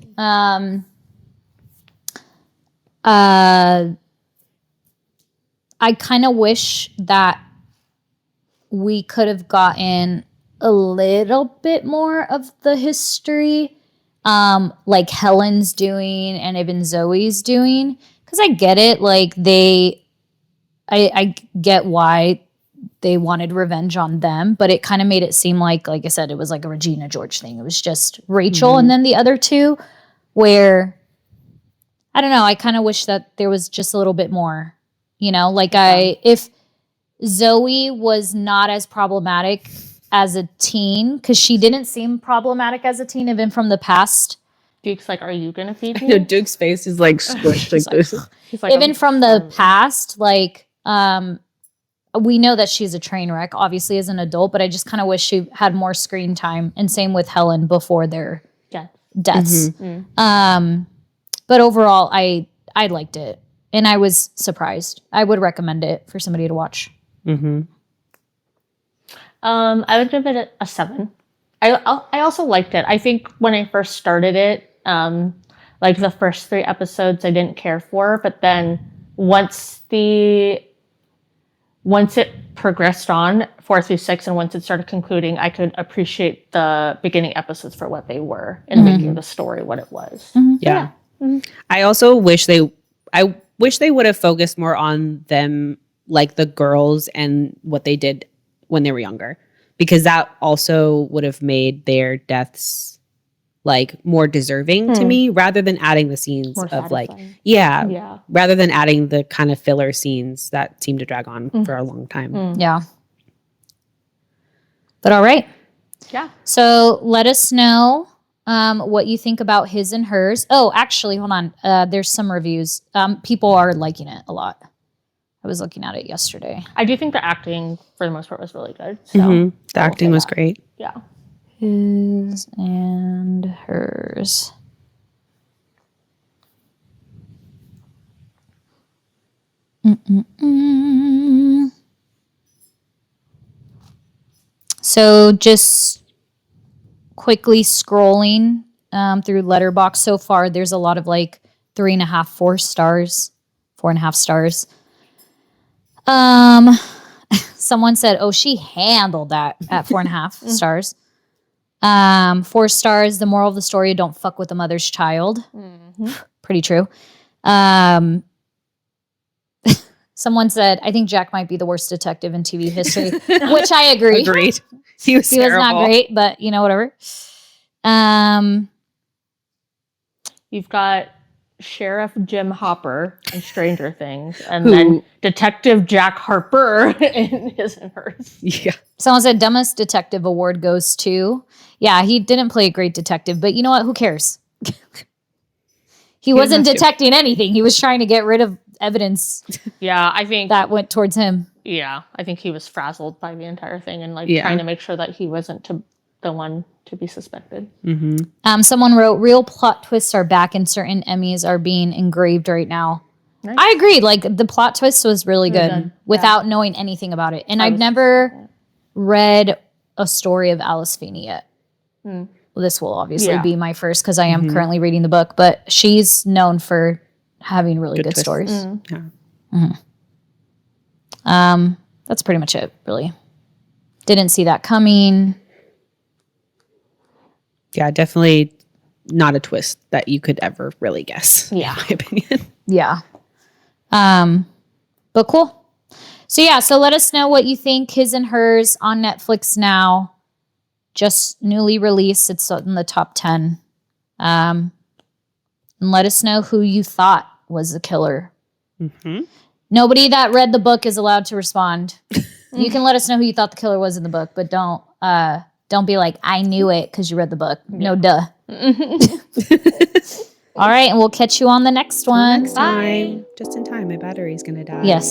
I kind of wish that we could have gotten a little bit more of the history, like Helen's doing and even Zoe's doing. Because I get it. Like I get why they wanted revenge on them, but it kind of made it seem like I said, it was like a Regina George thing. It was just Rachel and then the other two, where I don't know. I kind of wish that there was just a little bit more, if Zoe was not as problematic as a teen, because she didn't seem problematic as a teen, even from the past. Duke's like, are you going to feed me? No, Duke's face is like squished like this. He's like, even from the past, we know that she's a train wreck, obviously, as an adult, but I just kind of wish she had more screen time. And same with Helen before their deaths. But overall, I liked it. And I was surprised. I would recommend it for somebody to watch. I would give it a 7. I also liked it. I think when I first started it, like the first 3 episodes I didn't care for, but then once it progressed on 4 through 6, and once it started concluding, I could appreciate the beginning episodes for what they were and making the story what it was. Yeah. I also wish they would have focused more on them, like the girls and what they did when they were younger, because that also would have made their deaths like more deserving to me, rather than adding the scenes More of satisfying. rather than adding the kind of filler scenes that seem to drag on for a long time. Yeah. But all right. Yeah. So let us know what you think about his and hers. Oh, actually, hold on. There's some reviews. People are liking it a lot. I was looking at it yesterday. I do think the acting, for the most part, was really good. So The acting was great. Yeah. His and hers. So just quickly scrolling through Letterboxd so far, there's a lot of like 3.5, 4 stars, 4.5 stars. Someone said, "Oh, she handled that" at 4.5 stars. 4 stars. The moral of the story: don't fuck with a mother's child. Pretty true. Someone said, "I think Jack might be the worst detective in TV history," which I agree. Agreed. He was not great, but whatever. You've got Sheriff Jim Hopper in Stranger Things, and then Detective Jack Harper in His and Hers. Yeah. Someone said dumbest detective award goes to. Yeah, he didn't play a great detective, but you know what? Who cares? He wasn't detecting anything. He was trying to get rid of evidence. Yeah, I think that went towards him. Yeah, I think he was frazzled by the entire thing and trying to make sure that he wasn't the one to be suspected. Someone wrote, real plot twists are back and certain Emmys are being engraved right now. Nice. I agree. Like the plot twist was really good without knowing anything about it. And I've never read a story of Alice Feeney yet. Well, this will obviously be my first because I am currently reading the book, but she's known for having really good stories. That's pretty much it, really. Didn't see that coming. Yeah, definitely not a twist that you could ever really guess, in my opinion. Yeah. But cool. So let us know what you think. His and Hers on Netflix now. Just newly released. It's in the top 10. And let us know who you thought was the killer. Nobody that read the book is allowed to respond. You can let us know who you thought the killer was in the book, but don't be like, I knew it because you read the book. No, duh. All right, and we'll catch you on the next one. Next time. Just in time. My battery's going to die. Yes.